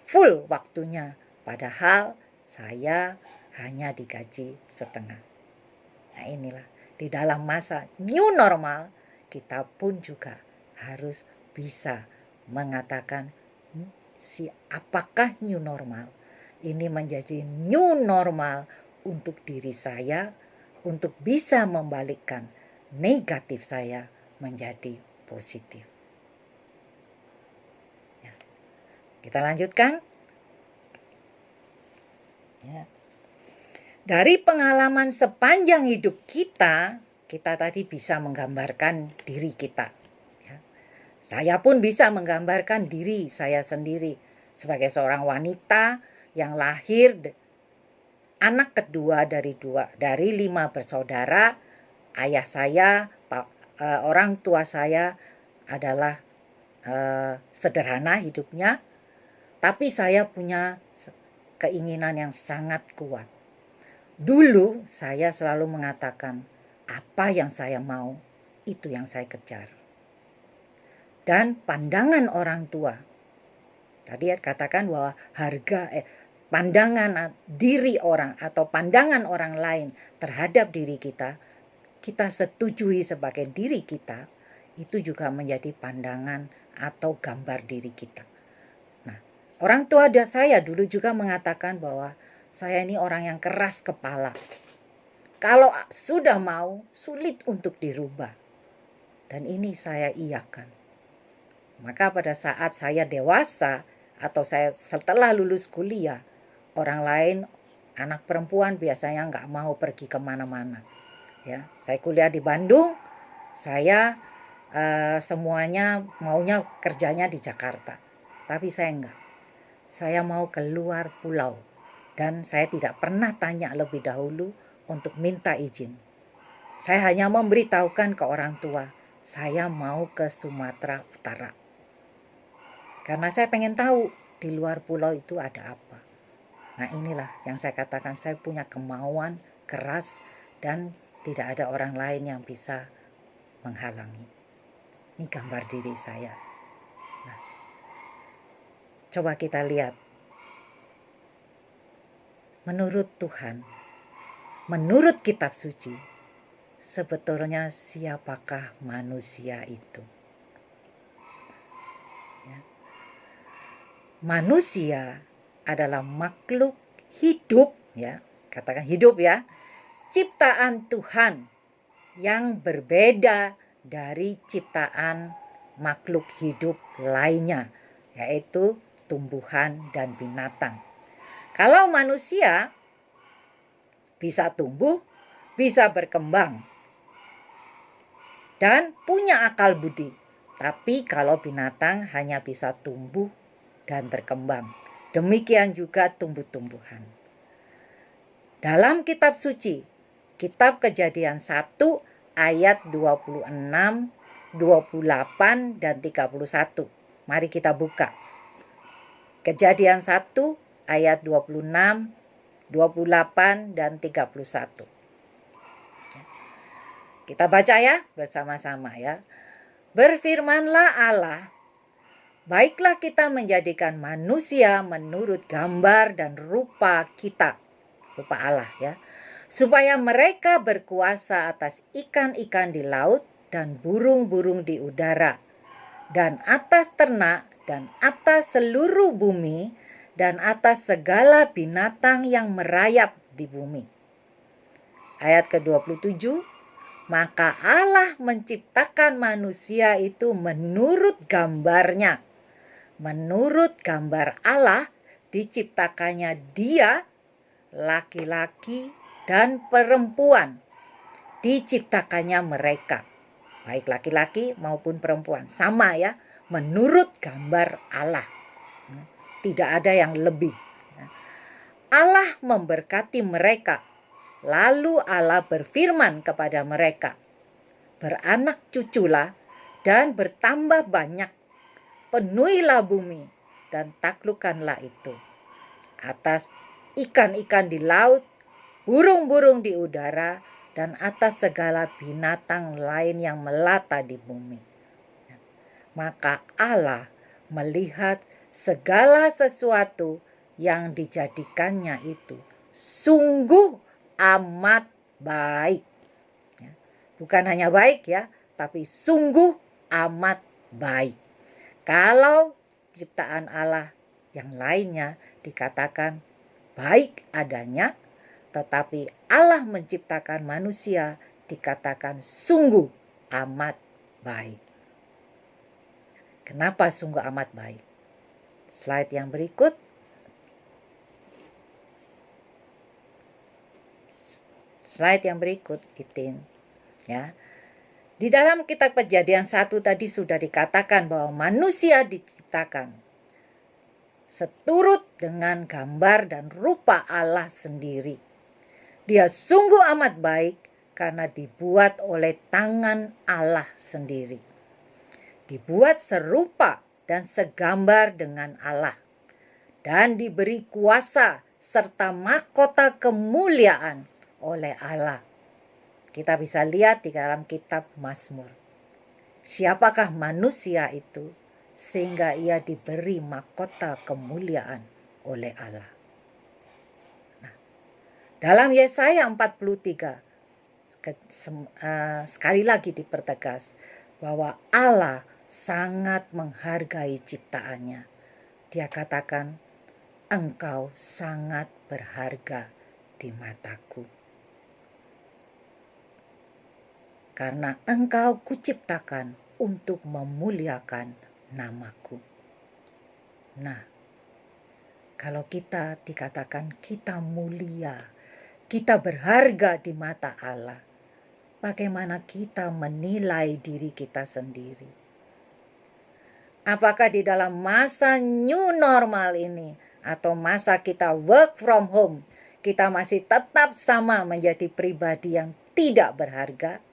full waktunya padahal saya hanya digaji setengah. Nah inilah, di dalam masa new normal, kita pun juga harus bisa mengatakan, apakah new normal? Ini menjadi new normal untuk diri saya, untuk bisa membalikkan negatif saya menjadi positif. Ya. Kita lanjutkan. Ya. Dari pengalaman sepanjang hidup kita tadi bisa menggambarkan diri kita. Ya. Saya pun bisa menggambarkan diri saya sendiri sebagai seorang wanita yang lahir anak kedua dari 5 bersaudara. Ayah saya, orang tua saya adalah sederhana hidupnya, tapi saya punya keinginan yang sangat kuat. Dulu saya selalu mengatakan, apa yang saya mau, itu yang saya kejar. Dan pandangan orang tua, tadi katakan bahwa pandangan diri orang atau pandangan orang lain terhadap diri kita setujui sebagai diri kita, itu juga menjadi pandangan atau gambar diri kita. Nah, orang tua saya dulu juga mengatakan bahwa saya ini orang yang keras kepala. Kalau sudah mau, sulit untuk dirubah. Dan ini saya iyakan. Maka pada saat saya dewasa atau saya setelah lulus kuliah, orang lain, anak perempuan biasanya nggak mau pergi kemana-mana. Ya, saya kuliah di Bandung, saya semuanya maunya kerjanya di Jakarta. Tapi saya enggak. Saya mau keluar pulau. Dan saya tidak pernah tanya lebih dahulu untuk minta izin. Saya hanya memberitahukan ke orang tua, saya mau ke Sumatera Utara. Karena saya pengen tahu di luar pulau itu ada apa. Nah inilah yang saya katakan, saya punya kemauan keras dan tidak ada orang lain yang bisa menghalangi. Ini gambar diri saya. Nah, coba kita lihat. Menurut Tuhan, menurut kitab suci, sebetulnya siapakah manusia itu? Ya. Manusia adalah makhluk hidup, ya, katakan hidup ya, ciptaan Tuhan yang berbeda dari ciptaan makhluk hidup lainnya, yaitu tumbuhan dan binatang. Kalau manusia bisa tumbuh, bisa berkembang, dan punya akal budi. Tapi kalau binatang hanya bisa tumbuh dan berkembang. Demikian juga tumbuh-tumbuhan. Dalam kitab suci, kitab Kejadian 1 ayat 26, 28, dan 31. Mari kita buka. Kejadian 1 ayat 26, 28, dan 31. Kita baca ya bersama-sama ya. Berfirmanlah Allah, baiklah kita menjadikan manusia menurut gambar dan rupa kita, rupa Allah ya, supaya mereka berkuasa atas ikan-ikan di laut dan burung-burung di udara, dan atas ternak, dan atas seluruh bumi, dan atas segala binatang yang merayap di bumi. Ayat ke-27, maka Allah menciptakan manusia itu menurut gambarnya. Menurut gambar Allah diciptakannya dia, laki-laki dan perempuan. Diciptakannya mereka, baik laki-laki maupun perempuan. Sama ya, menurut gambar Allah. Tidak ada yang lebih. Allah memberkati mereka. Lalu Allah berfirman kepada mereka, beranak cuculah dan bertambah banyak. Penuhilah bumi dan taklukkanlah itu. Atas ikan-ikan di laut, burung-burung di udara, dan atas segala binatang lain yang melata di bumi. Maka Allah melihat segala sesuatu yang dijadikannya itu sungguh amat baik. Bukan hanya baik ya, tapi sungguh amat baik. Kalau ciptaan Allah yang lainnya dikatakan baik adanya, tetapi Allah menciptakan manusia dikatakan sungguh amat baik. Kenapa sungguh amat baik? Slide yang berikut. Slide yang berikut, Itin. Ya. Di dalam kitab Kejadian 1 tadi sudah dikatakan bahwa manusia diciptakan seturut dengan gambar dan rupa Allah sendiri. Dia sungguh amat baik karena dibuat oleh tangan Allah sendiri. Dibuat serupa dan segambar dengan Allah, dan diberi kuasa serta mahkota kemuliaan oleh Allah. Kita bisa lihat di dalam kitab Mazmur. Siapakah manusia itu sehingga ia diberi mahkota kemuliaan oleh Allah? Nah, dalam Yesaya 43 sekali lagi dipertegas bahwa Allah sangat menghargai ciptaannya. Dia katakan, engkau sangat berharga di mataku. Karena engkau kuciptakan untuk memuliakan namaku. Nah, kalau kita dikatakan kita mulia, kita berharga di mata Allah, bagaimana kita menilai diri kita sendiri? Apakah di dalam masa new normal ini atau masa kita work from home, kita masih tetap sama menjadi pribadi yang tidak berharga,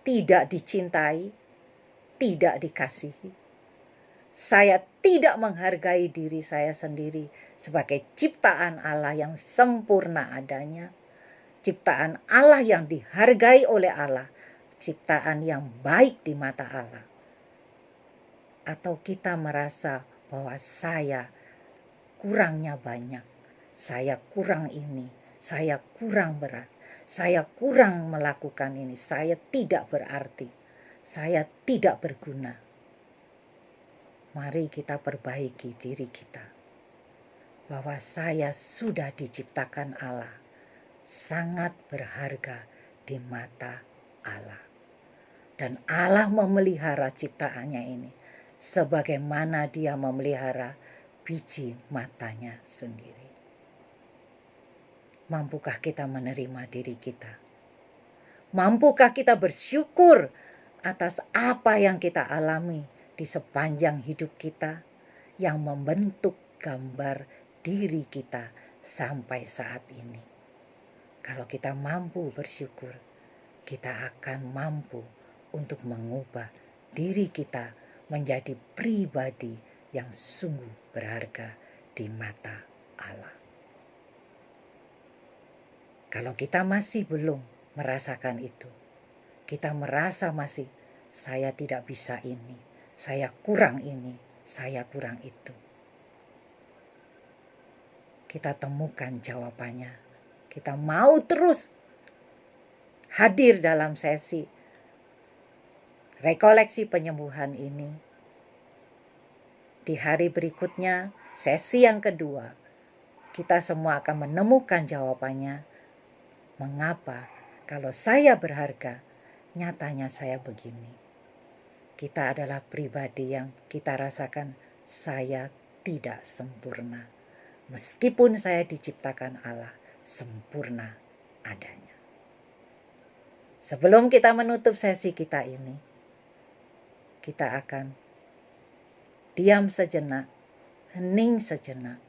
tidak dicintai, tidak dikasihi? Saya tidak menghargai diri saya sendiri sebagai ciptaan Allah yang sempurna adanya, ciptaan Allah yang dihargai oleh Allah, ciptaan yang baik di mata Allah. Atau kita merasa bahwa saya kurangnya banyak, saya kurang ini, saya kurang berat, saya kurang melakukan ini, saya tidak berarti, saya tidak berguna. Mari kita perbaiki diri kita, bahwa saya sudah diciptakan Allah, sangat berharga di mata Allah. Dan Allah memelihara ciptaannya ini, sebagaimana Dia memelihara biji matanya sendiri. Mampukah kita menerima diri kita? Mampukah kita bersyukur atas apa yang kita alami di sepanjang hidup kita yang membentuk gambar diri kita sampai saat ini? Kalau kita mampu bersyukur, kita akan mampu untuk mengubah diri kita menjadi pribadi yang sungguh berharga di mata Allah. Kalau kita masih belum merasakan itu, kita merasa masih saya tidak bisa ini, saya kurang ini, saya kurang itu. Kita temukan jawabannya. Kita mau terus hadir dalam sesi rekoleksi penyembuhan ini. Di hari berikutnya, sesi yang kedua, kita semua akan menemukan jawabannya. Mengapa kalau saya berharga, nyatanya saya begini. Kita adalah pribadi yang kita rasakan saya tidak sempurna. Meskipun saya diciptakan Allah sempurna adanya. Sebelum kita menutup sesi kita ini, kita akan diam sejenak, hening sejenak.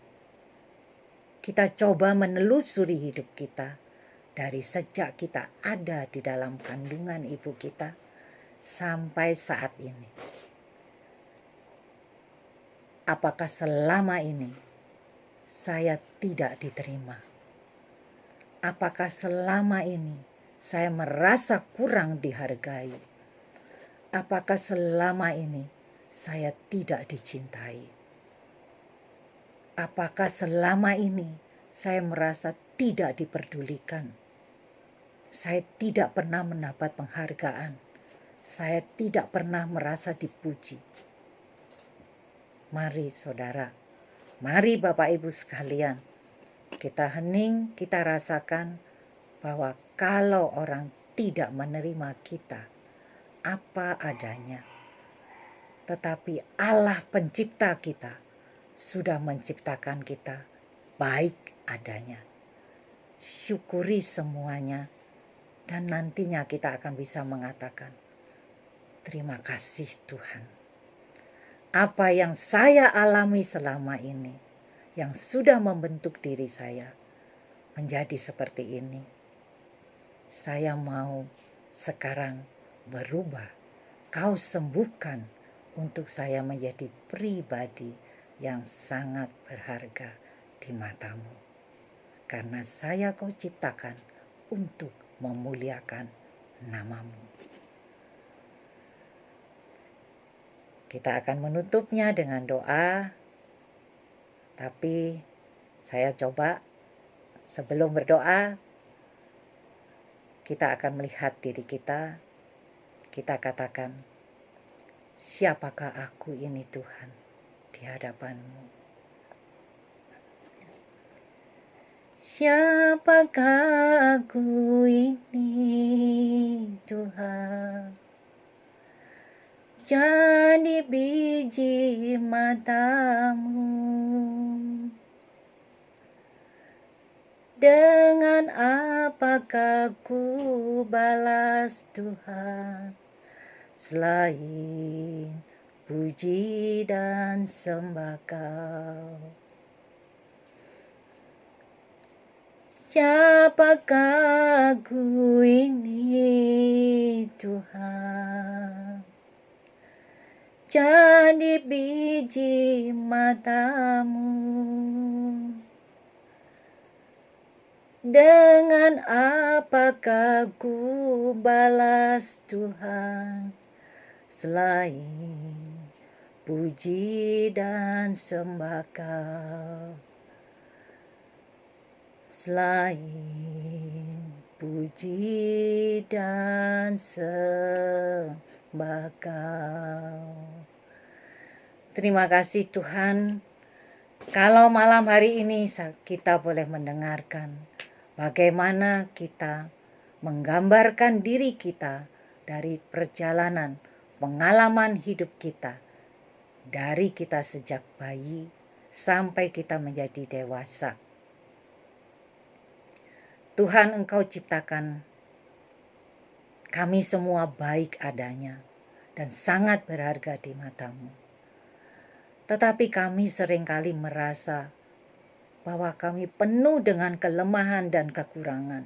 Kita coba menelusuri hidup kita dari sejak kita ada di dalam kandungan ibu kita sampai saat ini. Apakah selama ini saya tidak diterima? Apakah selama ini saya merasa kurang dihargai? Apakah selama ini saya tidak dicintai? Apakah selama ini saya merasa tidak diperdulikan? Saya tidak pernah mendapat penghargaan. Saya tidak pernah merasa dipuji. Mari saudara, mari Bapak Ibu sekalian, kita hening, kita rasakan bahwa kalau orang tidak menerima kita apa adanya, tetapi Allah pencipta kita sudah menciptakan kita baik adanya. Syukuri semuanya, dan nantinya kita akan bisa mengatakan, terima kasih Tuhan. Apa yang saya alami selama ini, yang sudah membentuk diri saya menjadi seperti ini, saya mau sekarang berubah. Kau sembuhkan untuk saya menjadi pribadi yang sangat berharga di matamu. Karena saya kau ciptakan untuk memuliakan namamu. Kita akan menutupnya dengan doa, tapi saya coba sebelum berdoa, kita akan melihat diri kita. Kita katakan, siapakah aku ini Tuhan di hadapan-Mu? Siapakah aku ini Tuhan jadi biji matamu. Dengan apakah ku balas Tuhan selain puji dan sembah Kau? Siapakah aku ini Tuhan? Jadi biji matamu. Dengan apakah ku balas Tuhan selain puji dan sembah Kau? Selain puji dan sembah Kau. Terima kasih Tuhan, kalau malam hari ini kita boleh mendengarkan bagaimana kita menggambarkan diri kita dari perjalanan pengalaman hidup kita, dari kita sejak bayi sampai kita menjadi dewasa. Tuhan, Engkau ciptakan kami semua baik adanya dan sangat berharga di mata-Mu. Tetapi kami seringkali merasa bahwa kami penuh dengan kelemahan dan kekurangan.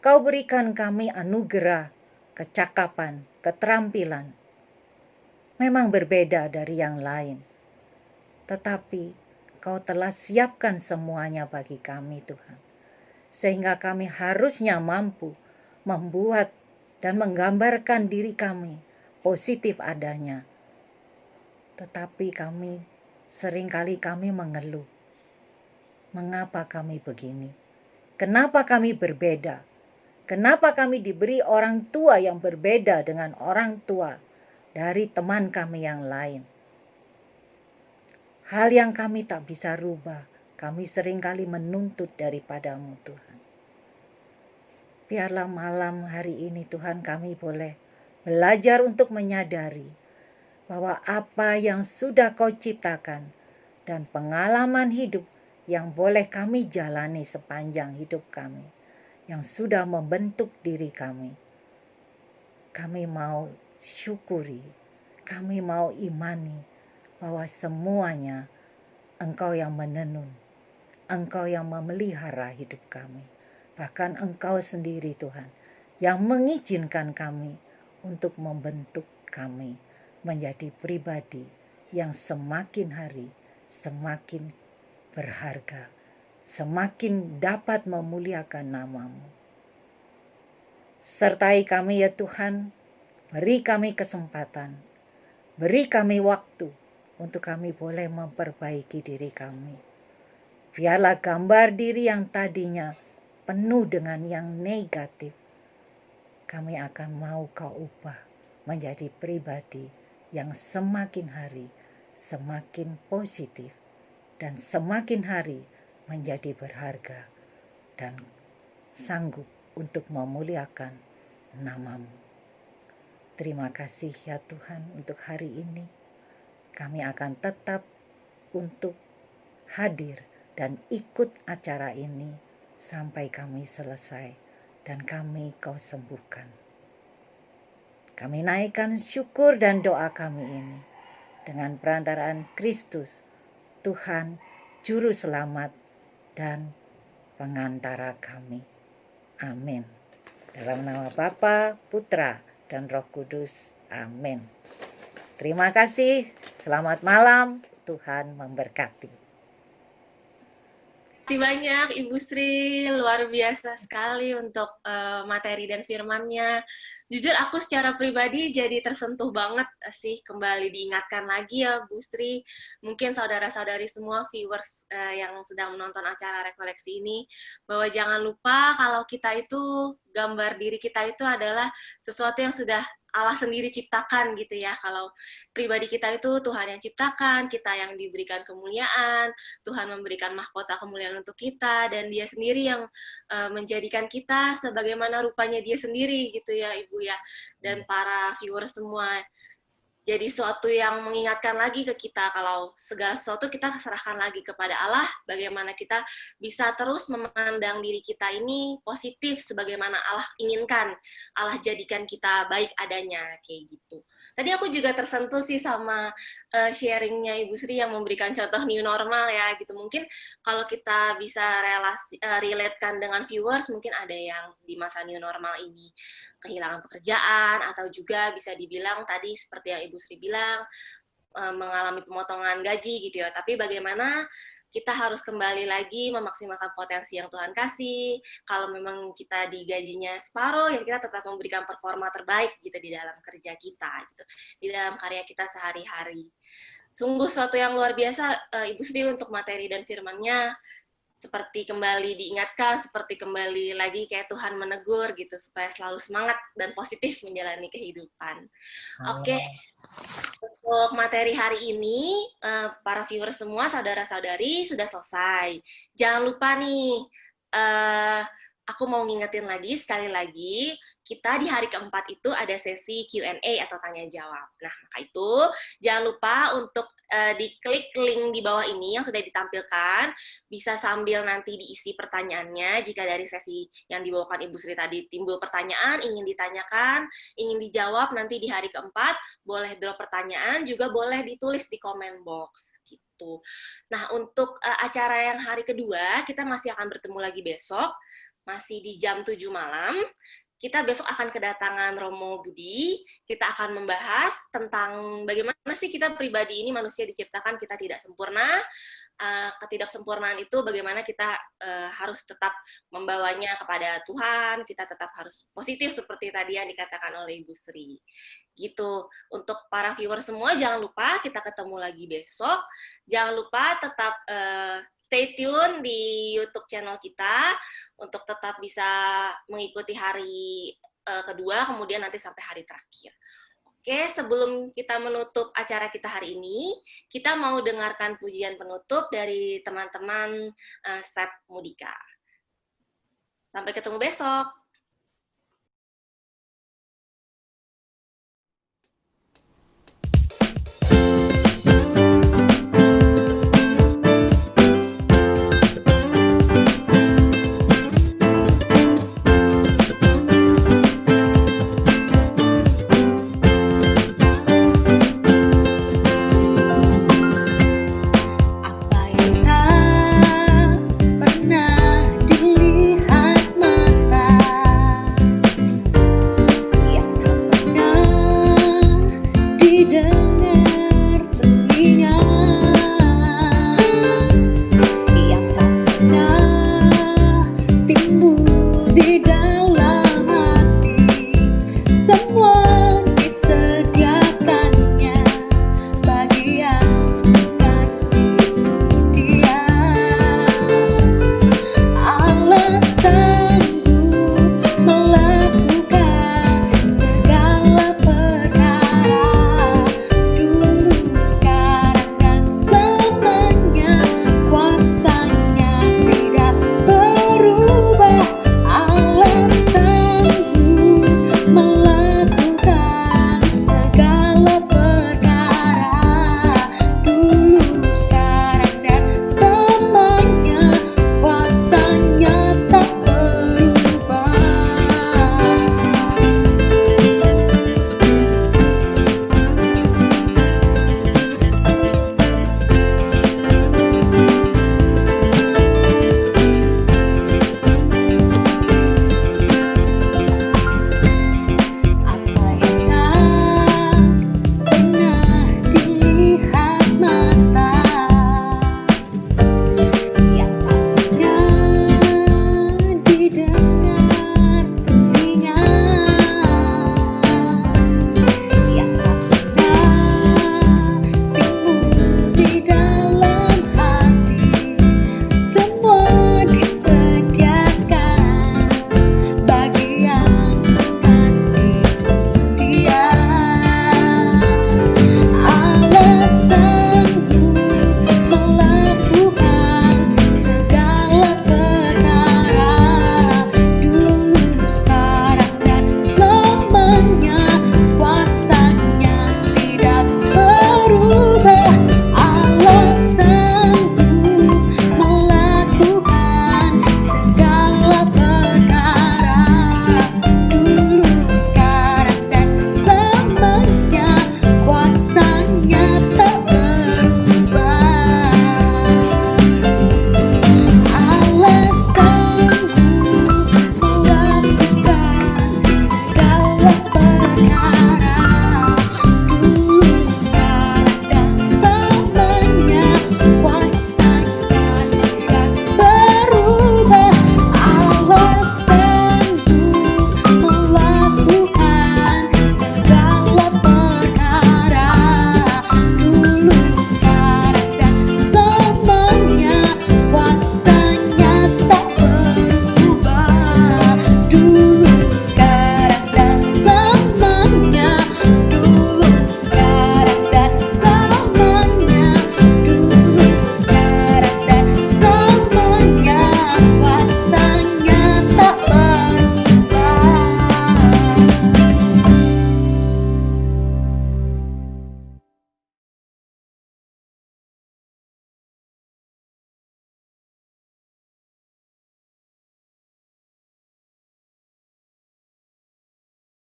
Kau berikan kami anugerah, kecakapan, keterampilan. Memang berbeda dari yang lain. Tetapi Kau telah siapkan semuanya bagi kami Tuhan. Sehingga kami harusnya mampu membuat dan menggambarkan diri kami positif adanya. Tetapi seringkali kami mengeluh. Mengapa kami begini? Kenapa kami berbeda? Kenapa kami diberi orang tua yang berbeda dengan orang tua dari teman kami yang lain? Hal yang kami tak bisa rubah, kami seringkali menuntut daripada-Mu Tuhan. Biarlah malam hari ini Tuhan kami boleh belajar untuk menyadari bahwa apa yang sudah Kau ciptakan dan pengalaman hidup yang boleh kami jalani sepanjang hidup kami, yang sudah membentuk diri kami. Kami mau syukuri, kami mau imani bahwa semuanya Engkau yang menenun, Engkau yang memelihara hidup kami. Bahkan Engkau sendiri Tuhan yang mengizinkan kami untuk membentuk kami menjadi pribadi yang semakin hari semakin berharga, semakin dapat memuliakan nama-Mu. Sertai kami ya Tuhan, beri kami kesempatan, beri kami waktu untuk kami boleh memperbaiki diri kami. Biarlah gambar diri yang tadinya penuh dengan yang negatif, kami akan mau Kau ubah menjadi pribadi yang semakin hari semakin positif dan semakin hari menjadi berharga dan sanggup untuk memuliakan nama-Mu. Terima kasih ya Tuhan untuk hari ini. Kami akan tetap untuk hadir dan ikut acara ini sampai kami selesai dan Kau sembuhkan. Kami naikkan syukur dan doa kami ini dengan perantaraan Kristus, Tuhan, Juru Selamat dan Pengantara kami. Amin. Dalam nama Bapa, Putra, dan Roh Kudus. Amin. Terima kasih. Selamat malam. Tuhan memberkati. Terima kasih banyak Ibu Sri, luar biasa sekali untuk materi dan firman-Nya. Jujur aku secara pribadi jadi tersentuh banget sih, kembali diingatkan lagi ya Bu Sri, mungkin saudara-saudari semua viewers yang sedang menonton acara rekoleksi ini, bahwa jangan lupa kalau kita itu, gambar diri kita itu adalah sesuatu yang sudah Allah sendiri ciptakan gitu ya. Kalau pribadi kita itu Tuhan yang ciptakan, kita yang diberikan kemuliaan, Tuhan memberikan mahkota kemuliaan untuk kita, dan Dia sendiri yang menjadikan kita sebagaimana rupanya Dia sendiri gitu ya Ibu ya, dan para viewers semua. Jadi suatu yang mengingatkan lagi ke kita kalau segala sesuatu kita serahkan lagi kepada Allah, bagaimana kita bisa terus memandang diri kita ini positif sebagaimana Allah inginkan, Allah jadikan kita baik adanya, kayak gitu. Tadi aku juga tersentuh sih sama sharingnya Ibu Sri yang memberikan contoh new normal ya gitu. Mungkin kalau kita bisa relatekan dengan viewers, mungkin ada yang di masa new normal ini kehilangan pekerjaan, atau juga bisa dibilang tadi seperti yang Ibu Sri bilang, mengalami pemotongan gaji gitu ya. Tapi bagaimana kita harus kembali lagi memaksimalkan potensi yang Tuhan kasih. Kalau memang kita digajinya separuh, ya kita tetap memberikan performa terbaik gitu di dalam kerja kita, gitu, di dalam karya kita sehari-hari. Sungguh suatu yang luar biasa, Ibu Sri, untuk materi dan firman-Nya. Seperti kembali diingatkan, seperti kembali lagi kayak Tuhan menegur gitu, supaya selalu semangat dan positif menjalani kehidupan. Oke, untuk materi hari ini, para viewers semua, saudara-saudari, sudah selesai. Jangan lupa nih, aku mau ngingetin lagi, sekali lagi, kita di hari keempat itu ada sesi Q&A atau tanya jawab. Nah, maka itu jangan lupa untuk diklik link di bawah ini yang sudah ditampilkan, bisa sambil nanti diisi pertanyaannya. Jika dari sesi yang dibawakan Ibu Sri tadi timbul pertanyaan, ingin ditanyakan, ingin dijawab nanti di hari keempat, boleh drop pertanyaan, juga boleh ditulis di comment box gitu. Nah, untuk acara yang hari kedua, kita masih akan bertemu lagi besok, masih di jam 7 malam. Kita besok akan kedatangan Romo Budi. Kita akan membahas tentang bagaimana sih kita pribadi ini, manusia diciptakan kita tidak sempurna. Ketidaksempurnaan itu bagaimana kita harus tetap membawanya kepada Tuhan, kita tetap harus positif seperti tadi yang dikatakan oleh Ibu Sri. Gitu. Untuk para viewer semua, jangan lupa kita ketemu lagi besok. Jangan lupa tetap stay tune di YouTube channel kita untuk tetap bisa mengikuti hari kedua, kemudian nanti sampai hari terakhir. Oke, sebelum kita menutup acara kita hari ini, kita mau dengarkan pujian penutup dari teman-teman SEP Mudika. Sampai ketemu besok.